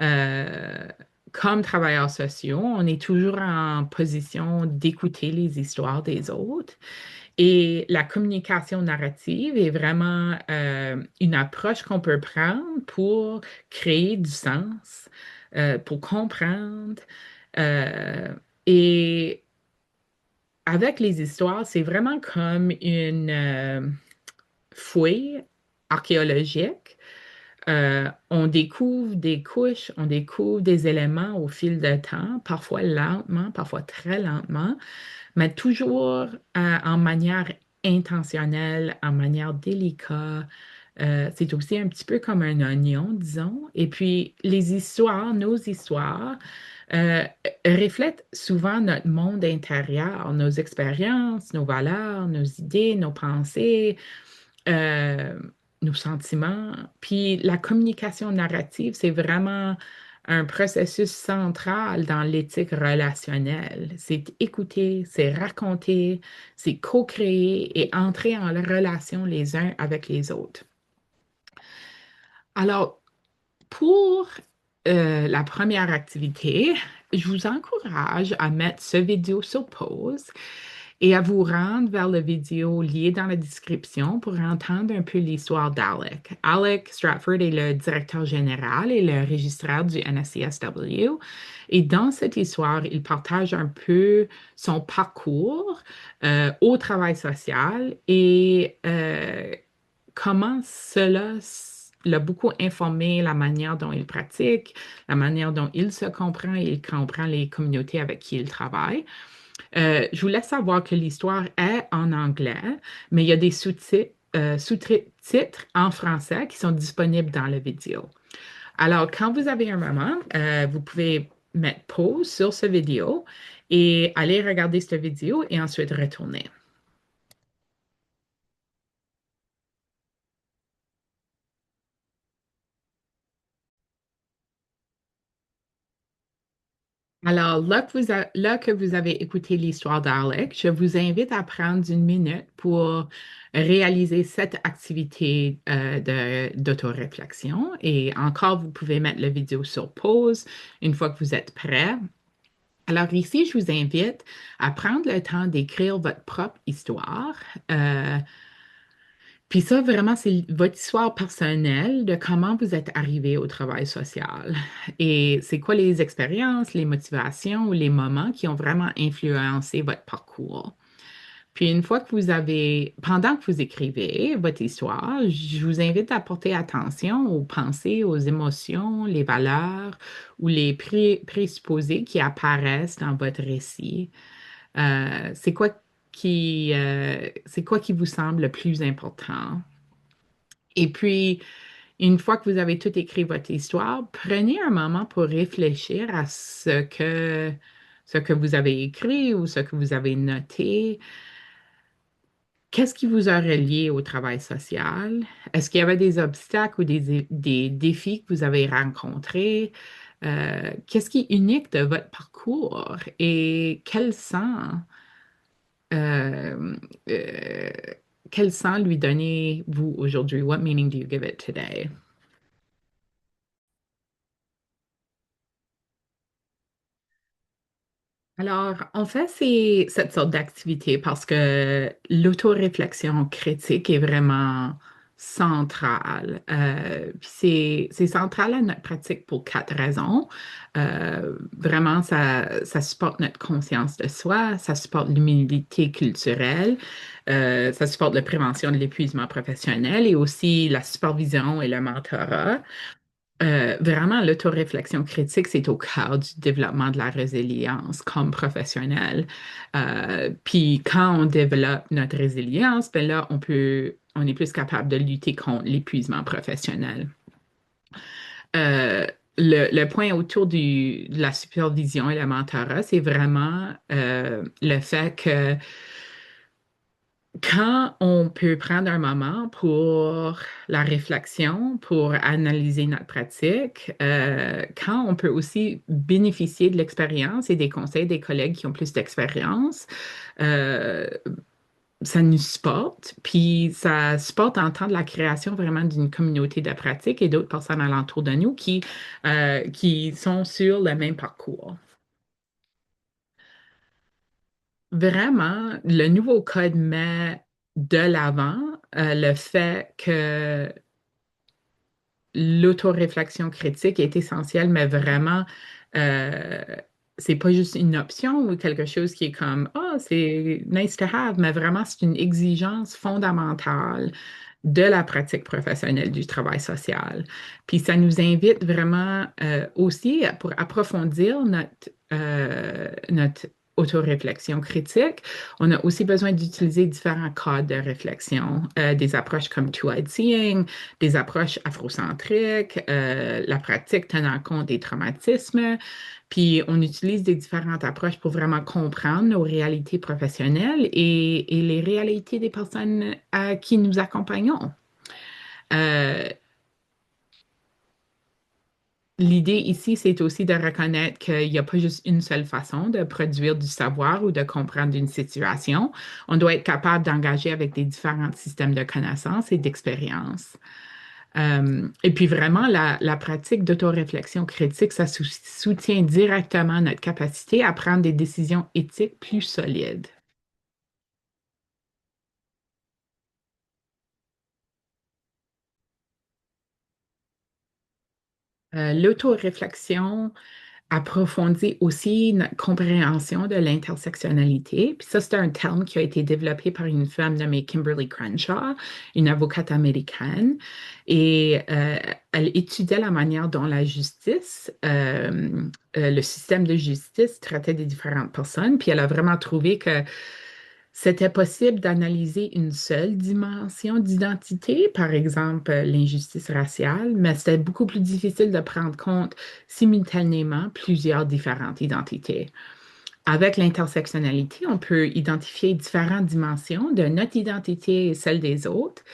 Euh, Comme travailleurs sociaux, on est toujours en position d'écouter les histoires des autres. Et la communication narrative est vraiment une approche qu'on peut prendre pour créer du sens, pour comprendre. Euh, et avec les histoires, c'est vraiment comme une fouille archéologique. On découvre des couches, on découvre des éléments au fil du temps, parfois lentement, parfois très lentement, mais toujours en manière intentionnelle, en manière délicate. C'est aussi un petit peu comme un oignon, disons. Et puis, les histoires, nos histoires, euh, reflètent souvent notre monde intérieur, nos expériences, nos valeurs, nos idées, nos pensées, euh, nos sentiments. Puis la communication narrative, c'est vraiment un processus central dans l'éthique relationnelle. C'est écouter, c'est raconter, c'est co-créer et entrer en relation les uns avec les autres. Alors, pour la première activité, je vous encourage à mettre ce vidéo sur pause et à vous rendre vers la vidéo liée dans la description pour entendre un peu l'histoire d'Alec. Alec Stratford est le directeur général et le registraire du NSCSW. Et dans cette histoire, il partage un peu son parcours au travail social et comment cela l'a beaucoup informé la manière dont il pratique, la manière dont il se comprend et il comprend les communautés avec qui il travaille. Je vous laisse savoir que l'histoire est en anglais, mais il y a des sous-titres en français qui sont disponibles dans la vidéo. Alors, quand vous avez un moment, vous pouvez mettre pause sur cette vidéo et aller regarder cette vidéo et ensuite retourner. Alors, là que vous avez écouté l'histoire d'Alec, je vous invite à prendre une minute pour réaliser cette activité d'autoréflexion. Et encore, vous pouvez mettre la vidéo sur pause une fois que vous êtes prêt. Alors ici, je vous invite à prendre le temps d'écrire votre propre histoire. Euh, puis ça, vraiment, c'est votre histoire personnelle de comment vous êtes arrivé au travail social. Et c'est quoi les expériences, les motivations ou les moments qui ont vraiment influencé votre parcours. Puis une fois que pendant que vous écrivez votre histoire, je vous invite à porter attention aux pensées, aux émotions, les valeurs ou les présupposés qui apparaissent dans votre récit. C'est quoi qui vous semble le plus important? Et puis, une fois que vous avez tout écrit votre histoire, prenez un moment pour réfléchir à ce que vous avez écrit ou ce que vous avez noté. Qu'est-ce qui vous a relié au travail social? Est-ce qu'il y avait des obstacles ou des défis que vous avez rencontrés? Qu'est-ce qui est unique de votre parcours et euh, euh, quel sens lui donnez-vous aujourd'hui? What meaning do you give it today? Alors, on fait cette sorte d'activité parce que l'autoréflexion critique est vraiment centrale. Puis c'est central à notre pratique pour quatre raisons. Vraiment, ça supporte notre conscience de soi, ça supporte l'humilité culturelle, ça supporte la prévention de l'épuisement professionnel et aussi la supervision et le mentorat. Vraiment, l'autoréflexion critique, c'est au cœur du développement de la résilience comme professionnel. Puis quand on développe notre résilience, ben là, on est plus capable de lutter contre l'épuisement professionnel. Euh, le point autour de la supervision et le mentorat, c'est vraiment le fait que quand on peut prendre un moment pour la réflexion, pour analyser notre pratique, quand on peut aussi bénéficier de l'expérience et des conseils des collègues qui ont plus d'expérience, euh, ça nous supporte, puis ça supporte en temps de la création vraiment d'une communauté de pratique et d'autres personnes alentour de nous qui sont sur le même parcours. Vraiment, le nouveau code met de l'avant le fait que l'autoréflexion critique est essentielle, mais vraiment, euh, c'est pas juste une option ou quelque chose qui est comme, ah, c'est nice to have, mais vraiment, c'est une exigence fondamentale de la pratique professionnelle du travail social. Puis ça nous invite vraiment aussi pour approfondir notre autoréflexion critique. On a aussi besoin d'utiliser différents cadres de réflexion, des approches comme two-eyed seeing, des approches afrocentriques, la pratique tenant compte des traumatismes. Puis on utilise des différentes approches pour vraiment comprendre nos réalités professionnelles et les réalités des personnes à qui nous accompagnons. Euh, L'idée ici, c'est aussi de reconnaître qu'il n'y a pas juste une seule façon de produire du savoir ou de comprendre une situation. On doit être capable d'engager avec des différents systèmes de connaissances et d'expérience. Et puis vraiment, la pratique d'autoréflexion critique, ça soutient directement notre capacité à prendre des décisions éthiques plus solides. L'autoréflexion approfondit aussi notre compréhension de l'intersectionnalité. Puis ça, c'est un terme qui a été développé par une femme nommée Kimberly Crenshaw, une avocate américaine. Et elle étudiait la manière dont la justice, le système de justice traitait des différentes personnes. Puis elle a vraiment trouvé que c'était possible d'analyser une seule dimension d'identité, par exemple l'injustice raciale, mais c'était beaucoup plus difficile de prendre compte simultanément plusieurs différentes identités. Avec l'intersectionnalité, on peut identifier différentes dimensions de notre identité et celle des autres.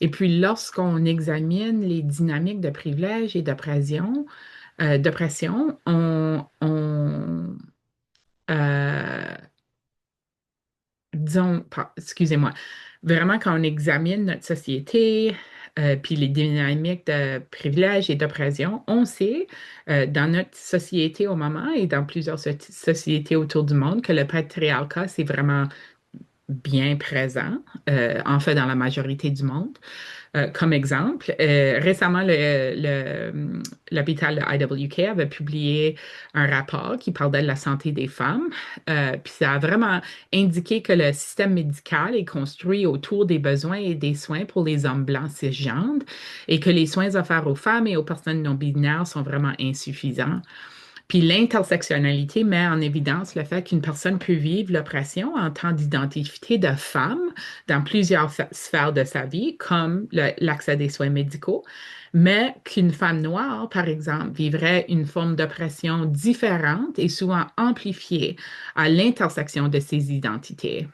Et puis, lorsqu'on examine les dynamiques de privilège et d'oppression, euh, disons, excusez-moi, vraiment quand on examine notre société, puis les dynamiques de privilège et d'oppression, on sait dans notre société au moment et dans plusieurs sociétés autour du monde que le patriarcat, c'est vraiment bien présent, en fait dans la majorité du monde. Comme exemple, récemment, l'hôpital de IWK avait publié un rapport qui parlait de la santé des femmes. Puis ça a vraiment indiqué que le système médical est construit autour des besoins et des soins pour les hommes blancs cisgenres et que les soins offerts aux femmes et aux personnes non binaires sont vraiment insuffisants. Puis l'intersectionnalité met en évidence le fait qu'une personne peut vivre l'oppression en tant d'identité de femme dans plusieurs sphères de sa vie, comme l'accès des soins médicaux, mais qu'une femme noire, par exemple, vivrait une forme d'oppression différente et souvent amplifiée à l'intersection de ces identités.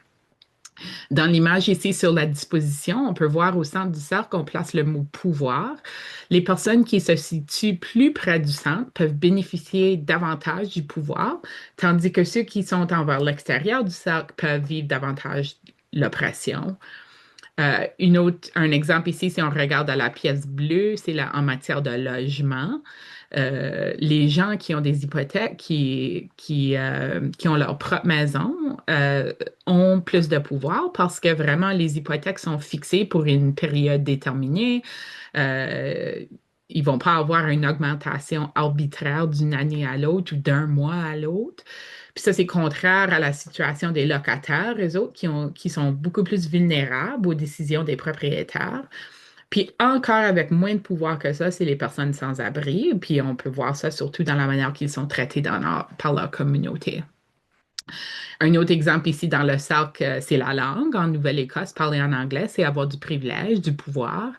Dans l'image ici sur la disposition, on peut voir au centre du cercle, on place le mot pouvoir. Les personnes qui se situent plus près du centre peuvent bénéficier davantage du pouvoir, tandis que ceux qui sont envers l'extérieur du cercle peuvent vivre davantage l'oppression. Un exemple ici, si on regarde à la pièce bleue, c'est en matière de logement. Les gens qui ont des hypothèques, qui ont leur propre maison, ont plus de pouvoir parce que vraiment les hypothèques sont fixées pour une période déterminée. Euh, Ils vont pas avoir une augmentation arbitraire d'une année à l'autre ou d'un mois à l'autre. Puis ça, c'est contraire à la situation des locataires, eux autres, qui sont beaucoup plus vulnérables aux décisions des propriétaires. Puis encore avec moins de pouvoir que ça, c'est les personnes sans abri. Puis on peut voir ça surtout dans la manière qu'ils sont traités par leur communauté. Un autre exemple ici dans le cercle, c'est la langue. En Nouvelle-Écosse, parler en anglais, c'est avoir du privilège, du pouvoir.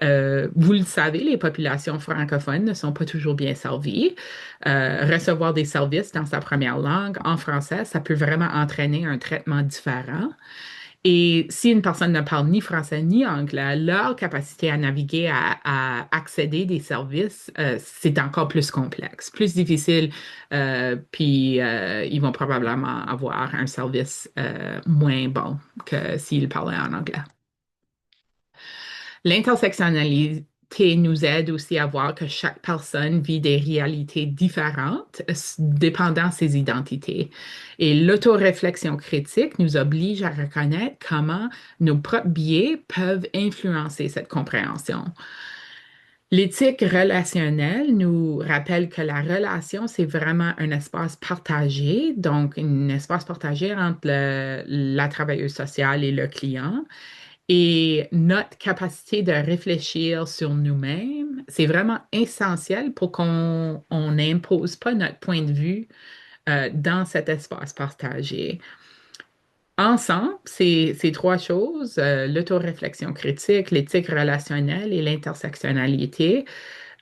Vous le savez, les populations francophones ne sont pas toujours bien servies. Recevoir des services dans sa première langue, en français, ça peut vraiment entraîner un traitement différent. Et si une personne ne parle ni français ni anglais, leur capacité à naviguer, à accéder des services, c'est encore plus complexe, plus difficile, puis ils vont probablement avoir un service moins bon que s'ils parlaient en anglais. L'intersectionnalité nous aide aussi à voir que chaque personne vit des réalités différentes, dépendant de ses identités. Et l'autoréflexion critique nous oblige à reconnaître comment nos propres biais peuvent influencer cette compréhension. L'éthique relationnelle nous rappelle que la relation, c'est vraiment un espace partagé, donc un espace partagé entre la travailleuse sociale et le client. Et notre capacité de réfléchir sur nous-mêmes, c'est vraiment essentiel pour qu'on n'impose pas notre point de vue dans cet espace partagé. Ensemble, ces trois choses, l'autoréflexion critique, l'éthique relationnelle et l'intersectionnalité,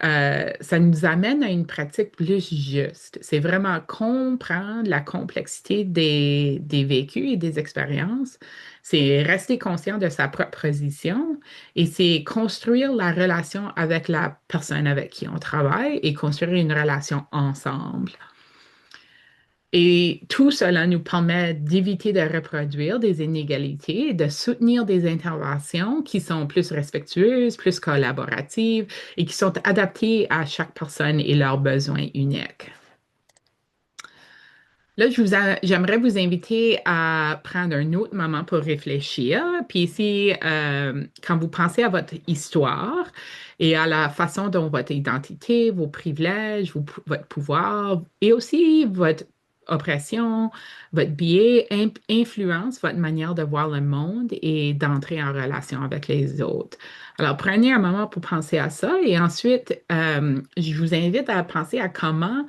ça nous amène à une pratique plus juste. C'est vraiment comprendre la complexité des vécus et des expériences. C'est rester conscient de sa propre position et c'est construire la relation avec la personne avec qui on travaille et construire une relation ensemble. Et tout cela nous permet d'éviter de reproduire des inégalités et de soutenir des interventions qui sont plus respectueuses, plus collaboratives et qui sont adaptées à chaque personne et leurs besoins uniques. Là, j'aimerais vous inviter à prendre un autre moment pour réfléchir. Puis ici, quand vous pensez à votre histoire et à la façon dont votre identité, vos privilèges, votre pouvoir et aussi votre oppression, votre biais influence votre manière de voir le monde et d'entrer en relation avec les autres. Alors, prenez un moment pour penser à ça et ensuite, je vous invite à penser à comment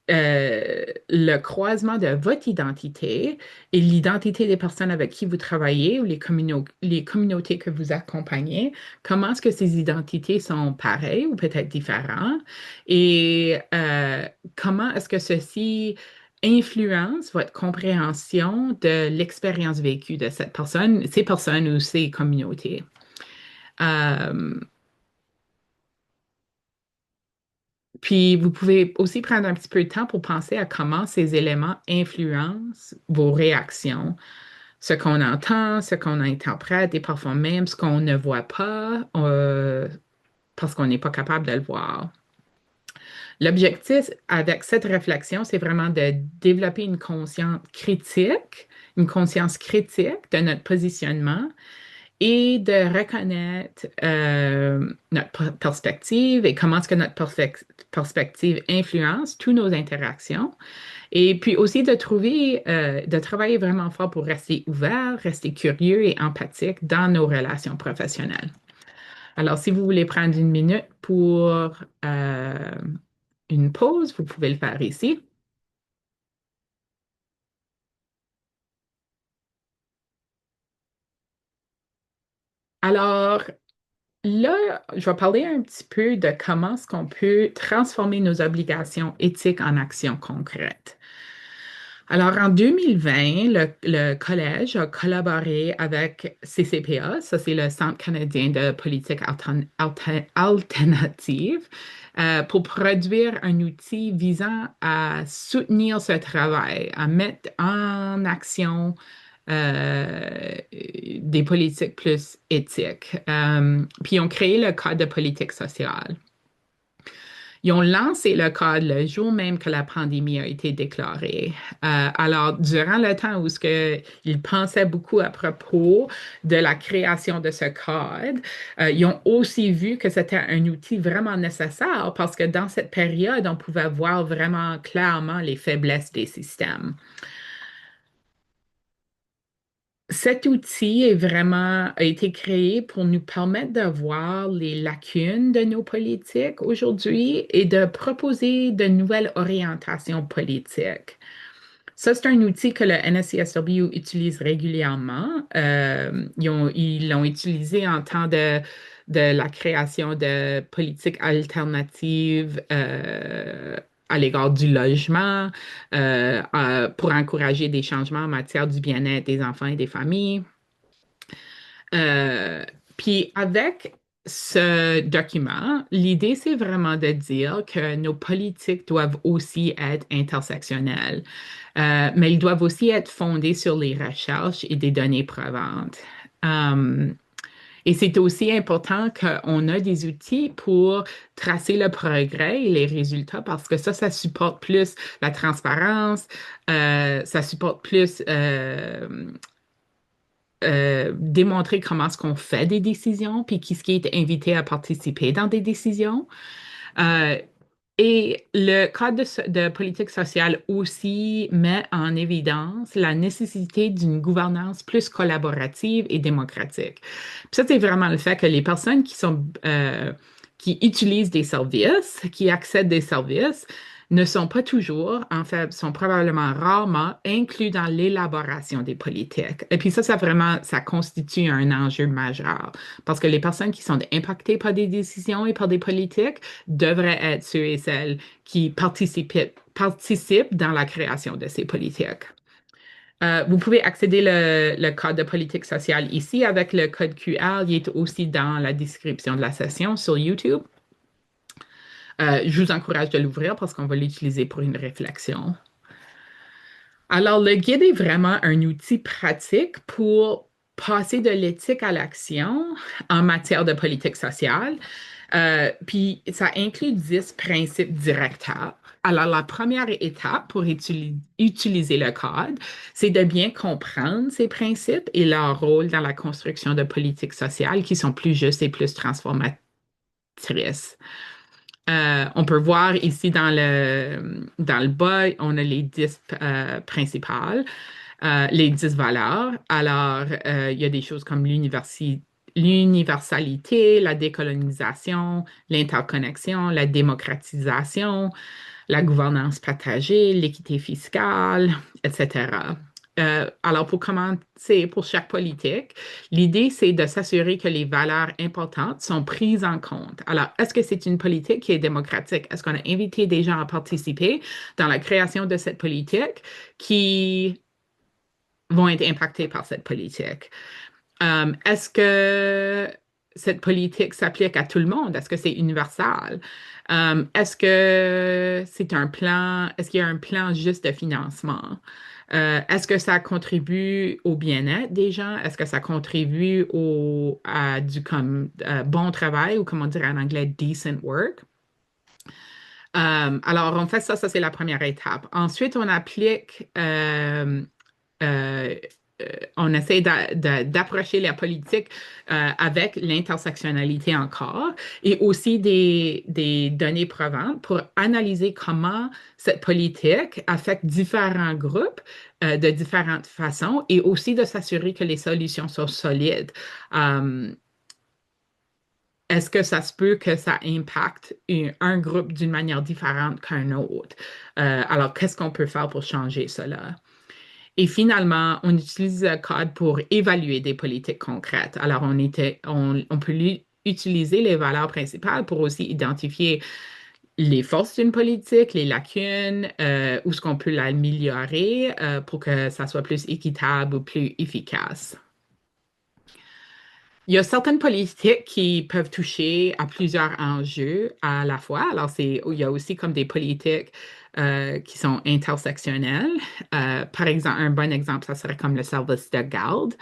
le croisement de votre identité et l'identité des personnes avec qui vous travaillez ou les communautés que vous accompagnez, comment est-ce que ces identités sont pareilles ou peut-être différentes et comment est-ce que ceci influence votre compréhension de l'expérience vécue de cette personne, ces personnes ou ces communautés. Euh, Puis, vous pouvez aussi prendre un petit peu de temps pour penser à comment ces éléments influencent vos réactions, ce qu'on entend, ce qu'on interprète et parfois même ce qu'on ne voit pas parce qu'on n'est pas capable de le voir. L'objectif avec cette réflexion, c'est vraiment de développer une conscience critique de notre positionnement et de reconnaître notre perspective et comment est-ce que notre perspective influence toutes nos interactions. Et puis aussi de travailler vraiment fort pour rester ouvert, rester curieux et empathique dans nos relations professionnelles. Alors, si vous voulez prendre une minute pour une pause, vous pouvez le faire ici. Alors, là, je vais parler un petit peu de comment est-ce qu'on peut transformer nos obligations éthiques en actions concrètes. Alors, en 2020, le collège a collaboré avec CCPA, ça c'est le Centre canadien de politique alternative, pour produire un outil visant à soutenir ce travail, à mettre en action des politiques plus éthiques. Puis, ils ont créé le Code de politique sociale. Ils ont lancé le code le jour même que la pandémie a été déclarée. Alors, durant le temps où ils pensaient beaucoup à propos de la création de ce code, ils ont aussi vu que c'était un outil vraiment nécessaire parce que dans cette période, on pouvait voir vraiment clairement les faiblesses des systèmes. Cet outil a été créé pour nous permettre de voir les lacunes de nos politiques aujourd'hui et de proposer de nouvelles orientations politiques. Ça, c'est un outil que le NSCSW utilise régulièrement. Ils l'ont utilisé en temps de la création de politiques alternatives à l'égard du logement, pour encourager des changements en matière du bien-être des enfants et des familles. Euh, Puis avec ce document, l'idée, c'est vraiment de dire que nos politiques doivent aussi être intersectionnelles, mais ils doivent aussi être fondés sur les recherches et des données probantes. Euh, et c'est aussi important qu'on a des outils pour tracer le progrès et les résultats parce que ça supporte plus la transparence, ça supporte plus démontrer comment est-ce qu'on fait des décisions, puis qui est invité à participer dans des décisions. Euh, et le Code de politique sociale aussi met en évidence la nécessité d'une gouvernance plus collaborative et démocratique. Puis ça, c'est vraiment le fait que les personnes qui utilisent des services, qui accèdent des services, ne sont pas toujours, en fait, sont probablement rarement inclus dans l'élaboration des politiques. Et puis ça vraiment, ça constitue un enjeu majeur parce que les personnes qui sont impactées par des décisions et par des politiques devraient être ceux et celles qui participent dans la création de ces politiques. Vous pouvez accéder le code de politique sociale ici avec le code QR. Il est aussi dans la description de la session sur YouTube. Je vous encourage de l'ouvrir parce qu'on va l'utiliser pour une réflexion. Alors, le guide est vraiment un outil pratique pour passer de l'éthique à l'action en matière de politique sociale. Puis, ça inclut 10 principes directeurs. Alors, la première étape pour utiliser le code, c'est de bien comprendre ces principes et leur rôle dans la construction de politiques sociales qui sont plus justes et plus transformatrices. On peut voir ici dans le bas, on a les 10 principales, les 10 valeurs. Alors, il y a des choses comme l'universalité, la décolonisation, l'interconnexion, la démocratisation, la gouvernance partagée, l'équité fiscale, etc. Alors, pour commencer, pour chaque politique, l'idée, c'est de s'assurer que les valeurs importantes sont prises en compte. Alors, est-ce que c'est une politique qui est démocratique? Est-ce qu'on a invité des gens à participer dans la création de cette politique qui vont être impactés par cette politique? Est-ce que cette politique s'applique à tout le monde? Est-ce que c'est universel? Est-ce que c'est un plan, est-ce qu'il y a un plan juste de financement? Est-ce que ça contribue au bien-être des gens? Est-ce que ça contribue à du bon travail ou comme on dirait en anglais, decent work? Alors, on fait ça c'est la première étape. Ensuite, on applique euh, on essaie d'approcher la politique avec l'intersectionnalité encore et aussi des données probantes pour analyser comment cette politique affecte différents groupes de différentes façons et aussi de s'assurer que les solutions sont solides. Euh, Est-ce que ça se peut que ça impacte un groupe d'une manière différente qu'un autre? Alors, qu'est-ce qu'on peut faire pour changer cela? Et finalement, on utilise le code pour évaluer des politiques concrètes. Alors, on peut utiliser les valeurs principales pour aussi identifier les forces d'une politique, les lacunes, où est-ce qu'on peut l'améliorer pour que ça soit plus équitable ou plus efficace. Il y a certaines politiques qui peuvent toucher à plusieurs enjeux à la fois. Alors, il y a aussi comme des politiques qui sont intersectionnelles. Par exemple, un bon exemple, ça serait comme le service de garde.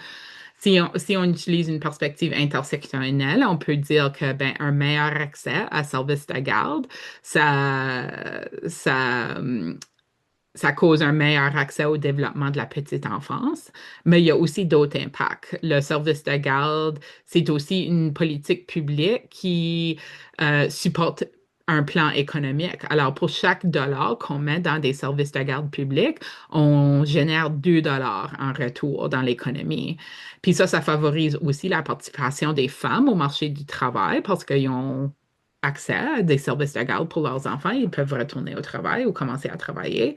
Si on utilise une perspective intersectionnelle, on peut dire que ben, un meilleur accès à service de garde, ça cause un meilleur accès au développement de la petite enfance, mais il y a aussi d'autres impacts. Le service de garde, c'est aussi une politique publique qui supporte un plan économique. Alors, pour chaque dollar qu'on met dans des services de garde publics, on génère 2 dollars en retour dans l'économie. Puis ça favorise aussi la participation des femmes au marché du travail parce qu'ils ont accès à des services de garde pour leurs enfants. Ils peuvent retourner au travail ou commencer à travailler.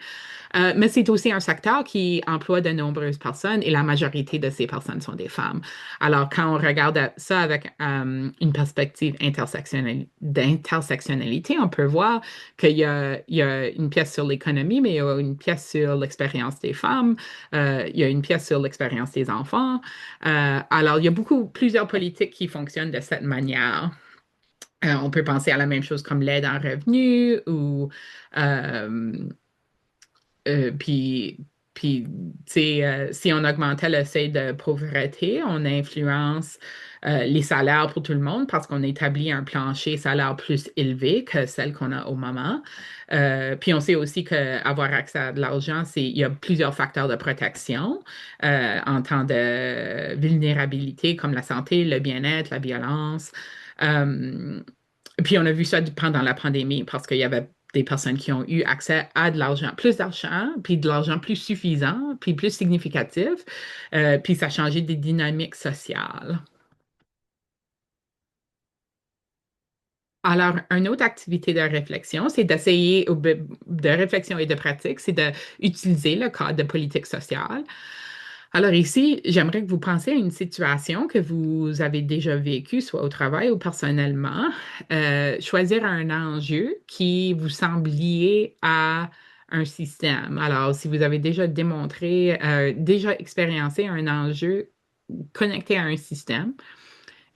Mais c'est aussi un secteur qui emploie de nombreuses personnes et la majorité de ces personnes sont des femmes. Alors, quand on regarde ça avec une perspective d'intersectionnalité, on peut voir qu'il y a une pièce sur l'économie, mais il y a une pièce sur l'expérience des femmes, il y a une pièce sur l'expérience des enfants. Alors, il y a plusieurs politiques qui fonctionnent de cette manière. On peut penser à la même chose comme l'aide en revenu ou euh, puis, puis tu sais, si on augmentait le seuil de pauvreté, on influence les salaires pour tout le monde parce qu'on établit un plancher salaire plus élevé que celle qu'on a au moment. Puis on sait aussi qu'avoir accès à de l'argent, il y a plusieurs facteurs de protection en temps de vulnérabilité comme la santé, le bien-être, la violence. Euh, Puis on a vu ça pendant la pandémie parce qu'il y avait des personnes qui ont eu accès à de l'argent, plus d'argent, puis de l'argent plus suffisant, puis plus significatif, puis ça a changé des dynamiques sociales. Alors, une autre activité de réflexion, c'est d'essayer, de réflexion et de pratique, c'est d'utiliser le cadre de politique sociale. Alors ici, j'aimerais que vous pensiez à une situation que vous avez déjà vécue, soit au travail ou personnellement. Choisir un enjeu qui vous semble lié à un système. Alors, si vous avez déjà démontré, déjà expériencé un enjeu connecté à un système,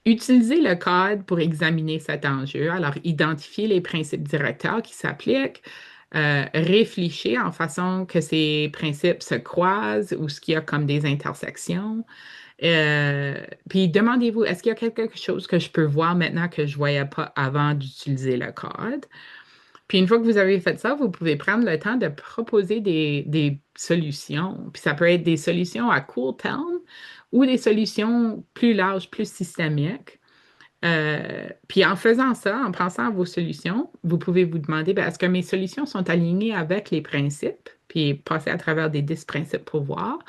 utilisez le code pour examiner cet enjeu. Alors, identifiez les principes directeurs qui s'appliquent, réfléchir en façon que ces principes se croisent ou ce qu'il y a comme des intersections. Puis demandez-vous, est-ce qu'il y a quelque chose que je peux voir maintenant que je ne voyais pas avant d'utiliser le code? Puis une fois que vous avez fait ça, vous pouvez prendre le temps de proposer des solutions. Puis ça peut être des solutions à court terme ou des solutions plus larges, plus systémiques. Puis en faisant ça, en pensant à vos solutions, vous pouvez vous demander, ben, est-ce que mes solutions sont alignées avec les principes? Puis passer à travers des 10 principes pour voir.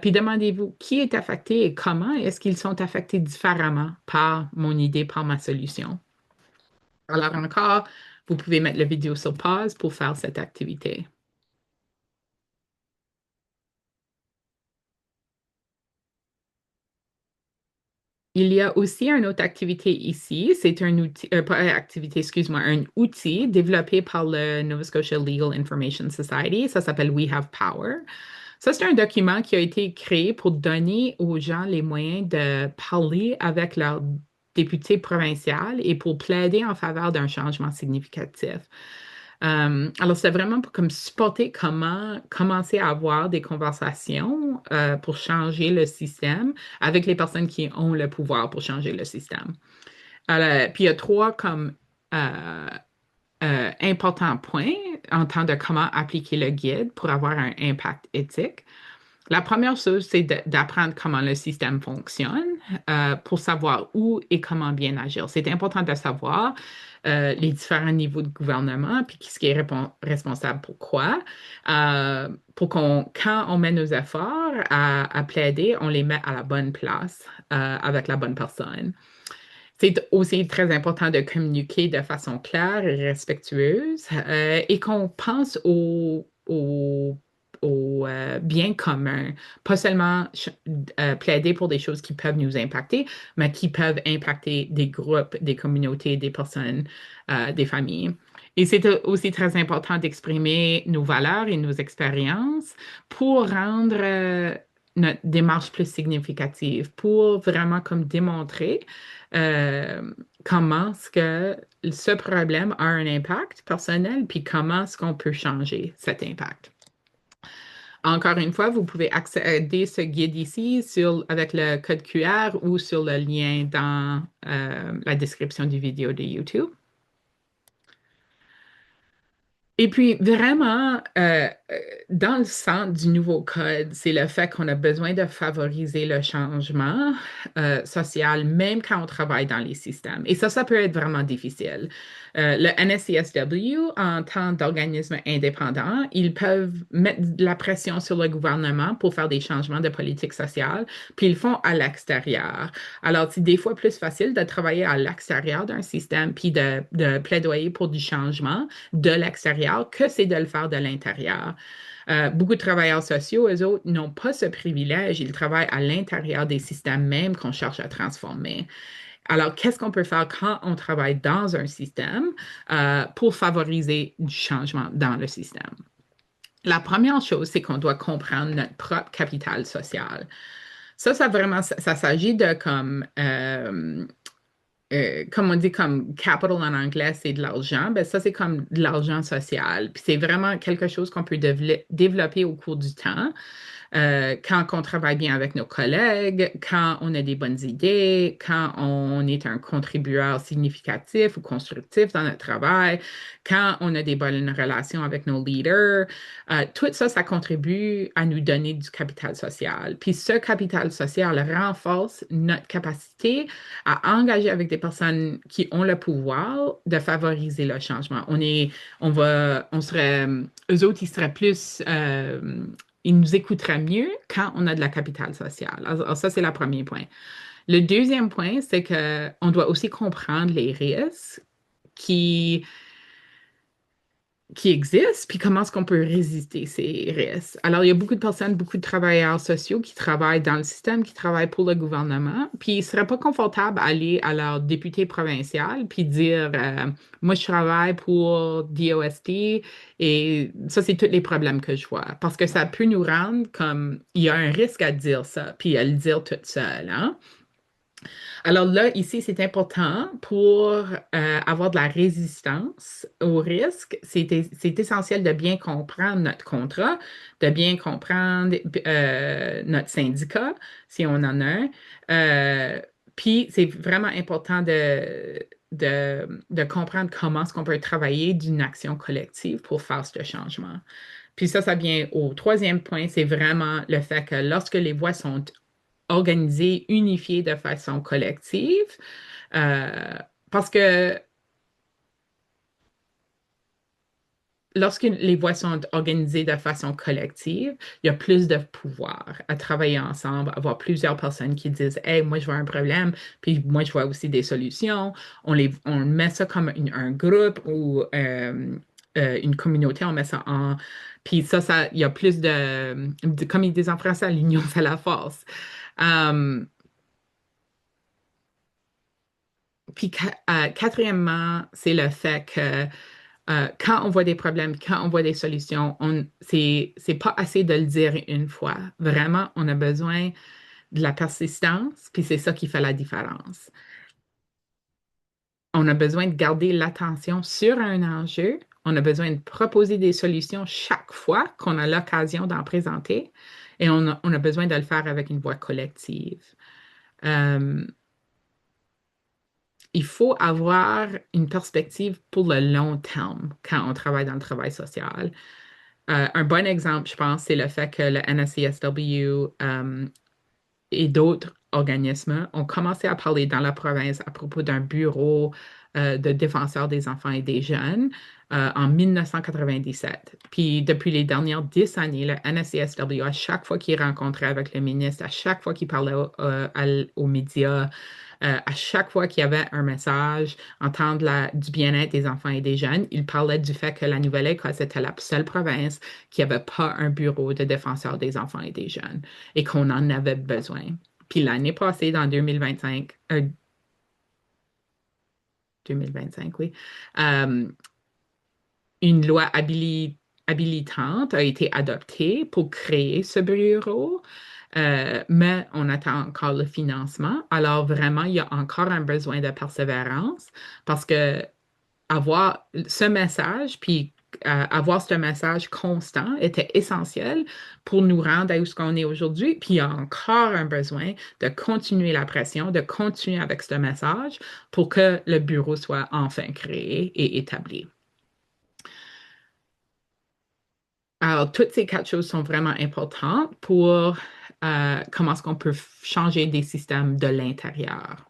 Puis demandez-vous qui est affecté et comment est-ce qu'ils sont affectés différemment par mon idée, par ma solution. Alors encore, vous pouvez mettre la vidéo sur pause pour faire cette activité. Il y a aussi une autre activité ici. C'est un outil, pas activité, excuse-moi, un outil développé par le Nova Scotia Legal Information Society. Ça s'appelle We Have Power. Ça, c'est un document qui a été créé pour donner aux gens les moyens de parler avec leur député provincial et pour plaider en faveur d'un changement significatif. Alors, c'est vraiment pour comme supporter comment commencer à avoir des conversations pour changer le système avec les personnes qui ont le pouvoir pour changer le système. Alors, puis il y a trois comme euh, importants points en termes de comment appliquer le guide pour avoir un impact éthique. La première chose, c'est d'apprendre comment le système fonctionne pour savoir où et comment bien agir. C'est important de savoir les différents niveaux de gouvernement, puis qui est responsable pour quoi, pour quand on met nos efforts à plaider, on les met à la bonne place avec la bonne personne. C'est aussi très important de communiquer de façon claire et respectueuse et qu'on pense au bien commun, pas seulement plaider pour des choses qui peuvent nous impacter, mais qui peuvent impacter des groupes, des communautés, des personnes, des familles. Et c'est aussi très important d'exprimer nos valeurs et nos expériences pour rendre notre démarche plus significative, pour vraiment comme démontrer euh, comment est-ce que ce problème a un impact personnel, puis comment est-ce qu'on peut changer cet impact. Encore une fois, vous pouvez accéder à ce guide ici avec le code QR ou sur le lien dans la description du vidéo de YouTube. Et puis, vraiment, dans le centre du nouveau code, c'est le fait qu'on a besoin de favoriser le changement social, même quand on travaille dans les systèmes. Et ça peut être vraiment difficile. Le NSCSW, en tant d'organisme indépendant, ils peuvent mettre de la pression sur le gouvernement pour faire des changements de politique sociale, puis ils le font à l'extérieur. Alors, c'est des fois plus facile de travailler à l'extérieur d'un système, puis de plaidoyer pour du changement de l'extérieur que c'est de le faire de l'intérieur. Beaucoup de travailleurs sociaux, eux autres, n'ont pas ce privilège. Ils travaillent à l'intérieur des systèmes même qu'on cherche à transformer. Alors, qu'est-ce qu'on peut faire quand on travaille dans un système pour favoriser du changement dans le système? La première chose, c'est qu'on doit comprendre notre propre capital social. Ça vraiment, ça s'agit de comme on dit, comme capital en anglais, c'est de l'argent. Ben ça, c'est comme de l'argent social. Puis c'est vraiment quelque chose qu'on peut développer au cours du temps quand on travaille bien avec nos collègues, quand on a des bonnes idées, quand on est un contributeur significatif ou constructif dans notre travail, quand on a des bonnes relations avec nos leaders, tout ça, ça contribue à nous donner du capital social. Puis ce capital social renforce notre capacité à engager avec des personnes qui ont le pouvoir de favoriser le changement. On serait, eux autres, ils seraient plus ils nous écouteraient mieux quand on a de la capitale sociale. Alors, ça, c'est le premier point. Le deuxième point, c'est qu'on doit aussi comprendre les risques qui, qui existent, puis comment est-ce qu'on peut résister ces risques. Alors, il y a beaucoup de personnes, beaucoup de travailleurs sociaux qui travaillent dans le système, qui travaillent pour le gouvernement, puis ils ne seraient pas confortables à aller à leur député provincial, puis dire, moi, je travaille pour DOST, et ça, c'est tous les problèmes que je vois. Parce que ça peut nous rendre comme, il y a un risque à dire ça, puis à le dire toute seule, hein? Alors là, ici, c'est important pour avoir de la résistance au risque. C'est essentiel de bien comprendre notre contrat, de bien comprendre notre syndicat, si on en a un. Puis, c'est vraiment important de comprendre comment est-ce qu'on peut travailler d'une action collective pour faire ce changement. Puis ça vient au troisième point, c'est vraiment le fait que lorsque les voix sont organisé, unifié de façon collective. Euh, Parce que lorsque les voix sont organisées de façon collective, il y a plus de pouvoir à travailler ensemble, avoir plusieurs personnes qui disent, Hey, moi, je vois un problème, puis moi, je vois aussi des solutions. On met ça comme un groupe ou une communauté, on met ça en. Puis il y a plus comme ils disent en français, l'union fait la force. Um, Puis quatrièmement, c'est le fait que quand on voit des problèmes, quand on voit des solutions, c'est pas assez de le dire une fois. Vraiment, on a besoin de la persistance, puis c'est ça qui fait la différence. On a besoin de garder l'attention sur un enjeu. On a besoin de proposer des solutions chaque fois qu'on a l'occasion d'en présenter. Et on a besoin de le faire avec une voix collective. Euh, il faut avoir une perspective pour le long terme quand on travaille dans le travail social. Un bon exemple, je pense, c'est le fait que le NSCSW et d'autres organismes ont commencé à parler dans la province à propos d'un bureau de défenseurs des enfants et des jeunes en 1997. Puis depuis les dernières 10 années, le NSCSW, à chaque fois qu'il rencontrait avec le ministre, à chaque fois qu'il parlait aux médias, à chaque fois qu'il y avait un message en temps du bien-être des enfants et des jeunes, il parlait du fait que la Nouvelle-Écosse était la seule province qui n'avait pas un bureau de défenseur des enfants et des jeunes et qu'on en avait besoin. Puis l'année passée, dans 2025, oui, euh, une loi habilitante a été adoptée pour créer ce bureau, mais on attend encore le financement. Alors vraiment, il y a encore un besoin de persévérance parce que avoir ce message, puis avoir ce message constant était essentiel pour nous rendre à où ce qu'on est aujourd'hui. Puis il y a encore un besoin de continuer la pression, de continuer avec ce message pour que le bureau soit enfin créé et établi. Alors, toutes ces quatre choses sont vraiment importantes pour comment est-ce qu'on peut changer des systèmes de l'intérieur.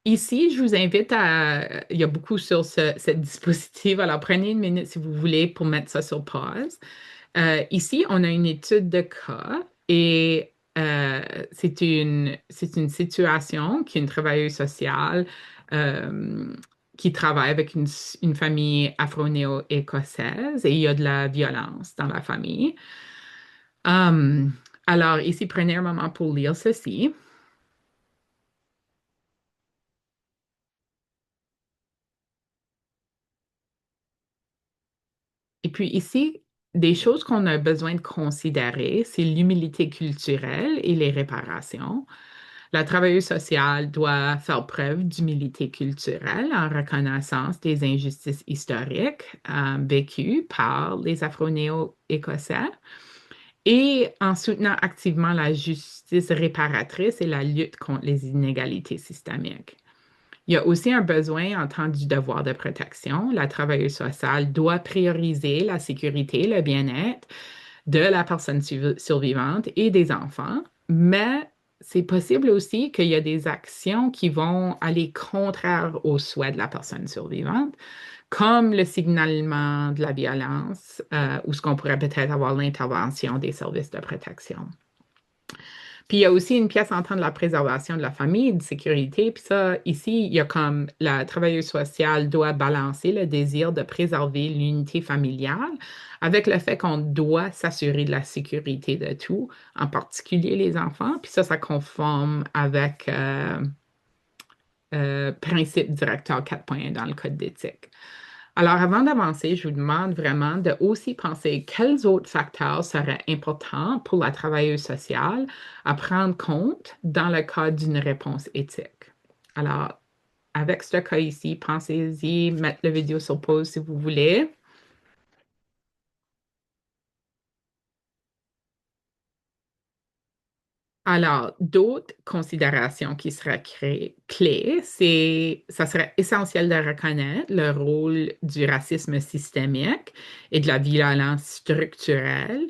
Ici, je vous invite à... Il y a beaucoup sur cette dispositif, alors prenez une minute si vous voulez pour mettre ça sur pause. Ici, on a une étude de cas et c'est une situation qu'une travailleuse sociale euh, qui travaille avec une famille afro-néo-écossaise et il y a de la violence dans la famille. Um, alors, ici, prenez un moment pour lire ceci. Et puis ici, des choses qu'on a besoin de considérer, c'est l'humilité culturelle et les réparations. La travailleuse sociale doit faire preuve d'humilité culturelle en reconnaissance des injustices historiques vécues par les Afro-Néo-Écossais et en soutenant activement la justice réparatrice et la lutte contre les inégalités systémiques. Il y a aussi un besoin en temps du devoir de protection. La travailleuse sociale doit prioriser la sécurité, le bien-être de la personne survivante et des enfants, mais c'est possible aussi qu'il y a des actions qui vont aller contraire aux souhaits de la personne survivante, comme le signalement de la violence, ou ce qu'on pourrait peut-être avoir l'intervention des services de protection. Puis il y a aussi une pièce en temps de la préservation de la famille, de sécurité. Puis ça, ici, il y a comme la travailleuse sociale doit balancer le désir de préserver l'unité familiale avec le fait qu'on doit s'assurer de la sécurité de tout, en particulier les enfants. Puis ça conforme avec principe directeur 4.1 dans le code d'éthique. Alors, avant d'avancer, je vous demande vraiment de aussi penser quels autres facteurs seraient importants pour la travailleuse sociale à prendre compte dans le cas d'une réponse éthique. Alors, avec ce cas ici, pensez-y, mettre la vidéo sur pause si vous voulez. Alors, d'autres considérations qui seraient clés, ça serait essentiel de reconnaître le rôle du racisme systémique et de la violence structurelle,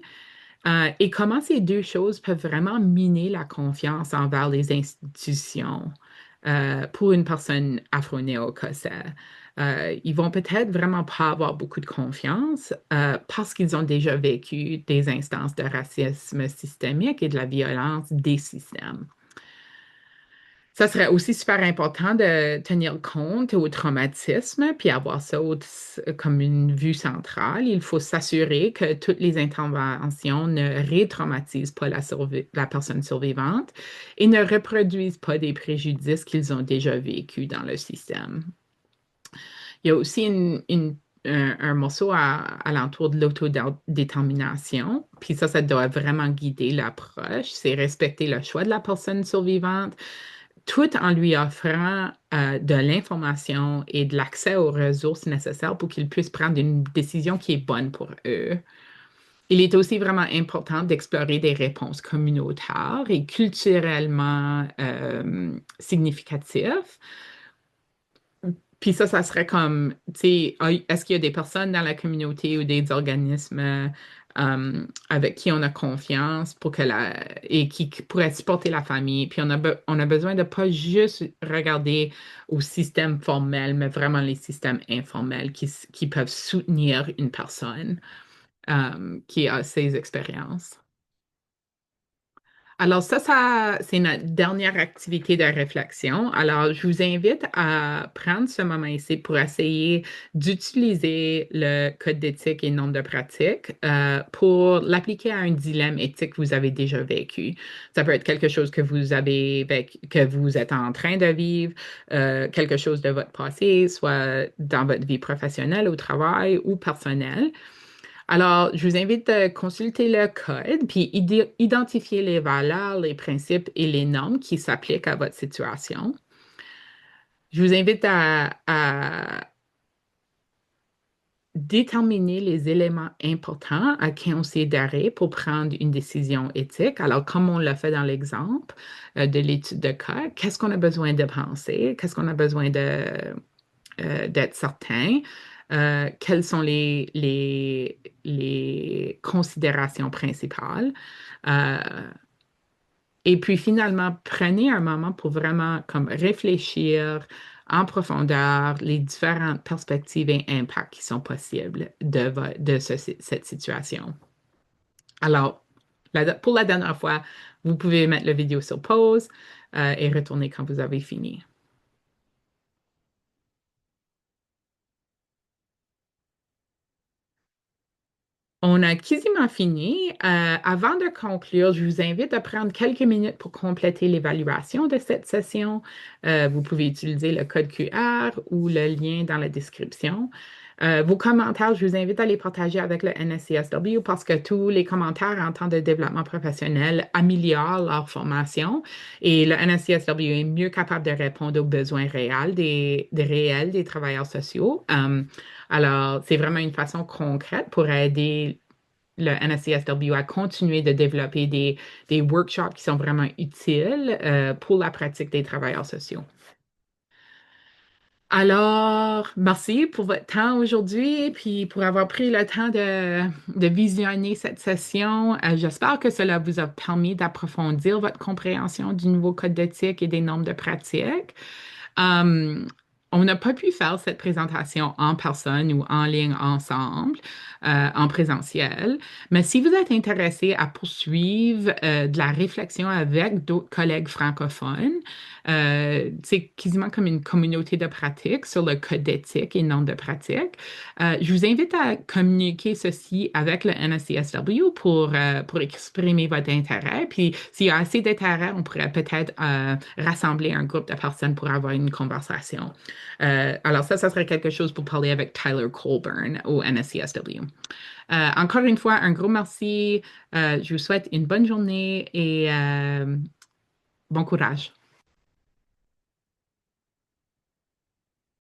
et comment ces deux choses peuvent vraiment miner la confiance envers les institutions pour une personne afro-néo-écossaise. Ils vont peut-être vraiment pas avoir beaucoup de confiance parce qu'ils ont déjà vécu des instances de racisme systémique et de la violence des systèmes. Ça serait aussi super important de tenir compte au traumatisme, puis avoir ça comme une vue centrale. Il faut s'assurer que toutes les interventions ne rétraumatisent pas la personne survivante et ne reproduisent pas des préjudices qu'ils ont déjà vécus dans le système. Il y a aussi un morceau alentour de l'autodétermination. Puis ça doit vraiment guider l'approche. C'est respecter le choix de la personne survivante, tout en lui offrant de l'information et de l'accès aux ressources nécessaires pour qu'ils puissent prendre une décision qui est bonne pour eux. Il est aussi vraiment important d'explorer des réponses communautaires et culturellement significatives. Puis ça serait comme, tu sais, est-ce qu'il y a des personnes dans la communauté ou des organismes avec qui on a confiance pour et qui pourraient supporter la famille. Puis on a besoin de pas juste regarder au système formel, mais vraiment les systèmes informels qui peuvent soutenir une personne qui a ces expériences. Alors c'est notre dernière activité de réflexion. Alors, je vous invite à prendre ce moment ici pour essayer d'utiliser le code d'éthique et nombre de pratiques pour l'appliquer à un dilemme éthique que vous avez déjà vécu. Ça peut être quelque chose que vous avez que vous êtes en train de vivre, quelque chose de votre passé, soit dans votre vie professionnelle, au travail ou personnelle. Alors, je vous invite à consulter le code, puis identifier les valeurs, les principes et les normes qui s'appliquent à votre situation. Je vous invite à déterminer les éléments importants à considérer pour prendre une décision éthique. Alors, comme on l'a fait dans l'exemple de l'étude de cas, qu'est-ce qu'on a besoin de penser? Qu'est-ce qu'on a besoin d'être certain? Quelles sont les considérations principales? Euh, Et puis finalement, prenez un moment pour vraiment comme réfléchir en profondeur les différentes perspectives et impacts qui sont possibles de cette situation. Alors, pour la dernière fois, vous pouvez mettre la vidéo sur pause et retourner quand vous avez fini. On a quasiment fini. Avant de conclure, je vous invite à prendre quelques minutes pour compléter l'évaluation de cette session. Vous pouvez utiliser le code QR ou le lien dans la description. Vos commentaires, je vous invite à les partager avec le NSCSW parce que tous les commentaires en temps de développement professionnel améliorent leur formation et le NSCSW est mieux capable de répondre aux besoins réels des travailleurs sociaux. Alors, c'est vraiment une façon concrète pour aider le NSCSW a continué de développer des workshops qui sont vraiment utiles pour la pratique des travailleurs sociaux. Alors, merci pour votre temps aujourd'hui, puis pour avoir pris le temps de visionner cette session. J'espère que cela vous a permis d'approfondir votre compréhension du nouveau code d'éthique et des normes de pratique. Euh, on n'a pas pu faire cette présentation en personne ou en ligne ensemble, en présentiel, mais si vous êtes intéressé à poursuivre de la réflexion avec d'autres collègues francophones, c'est quasiment comme une communauté de pratique sur le code d'éthique et normes de pratique. Je vous invite à communiquer ceci avec le NSCSW pour exprimer votre intérêt. Puis, s'il y a assez d'intérêt, on pourrait peut-être rassembler un groupe de personnes pour avoir une conversation. Alors ça serait quelque chose pour parler avec Tyler Colburn au NSCSW. Encore une fois, un gros merci. Je vous souhaite une bonne journée et bon courage.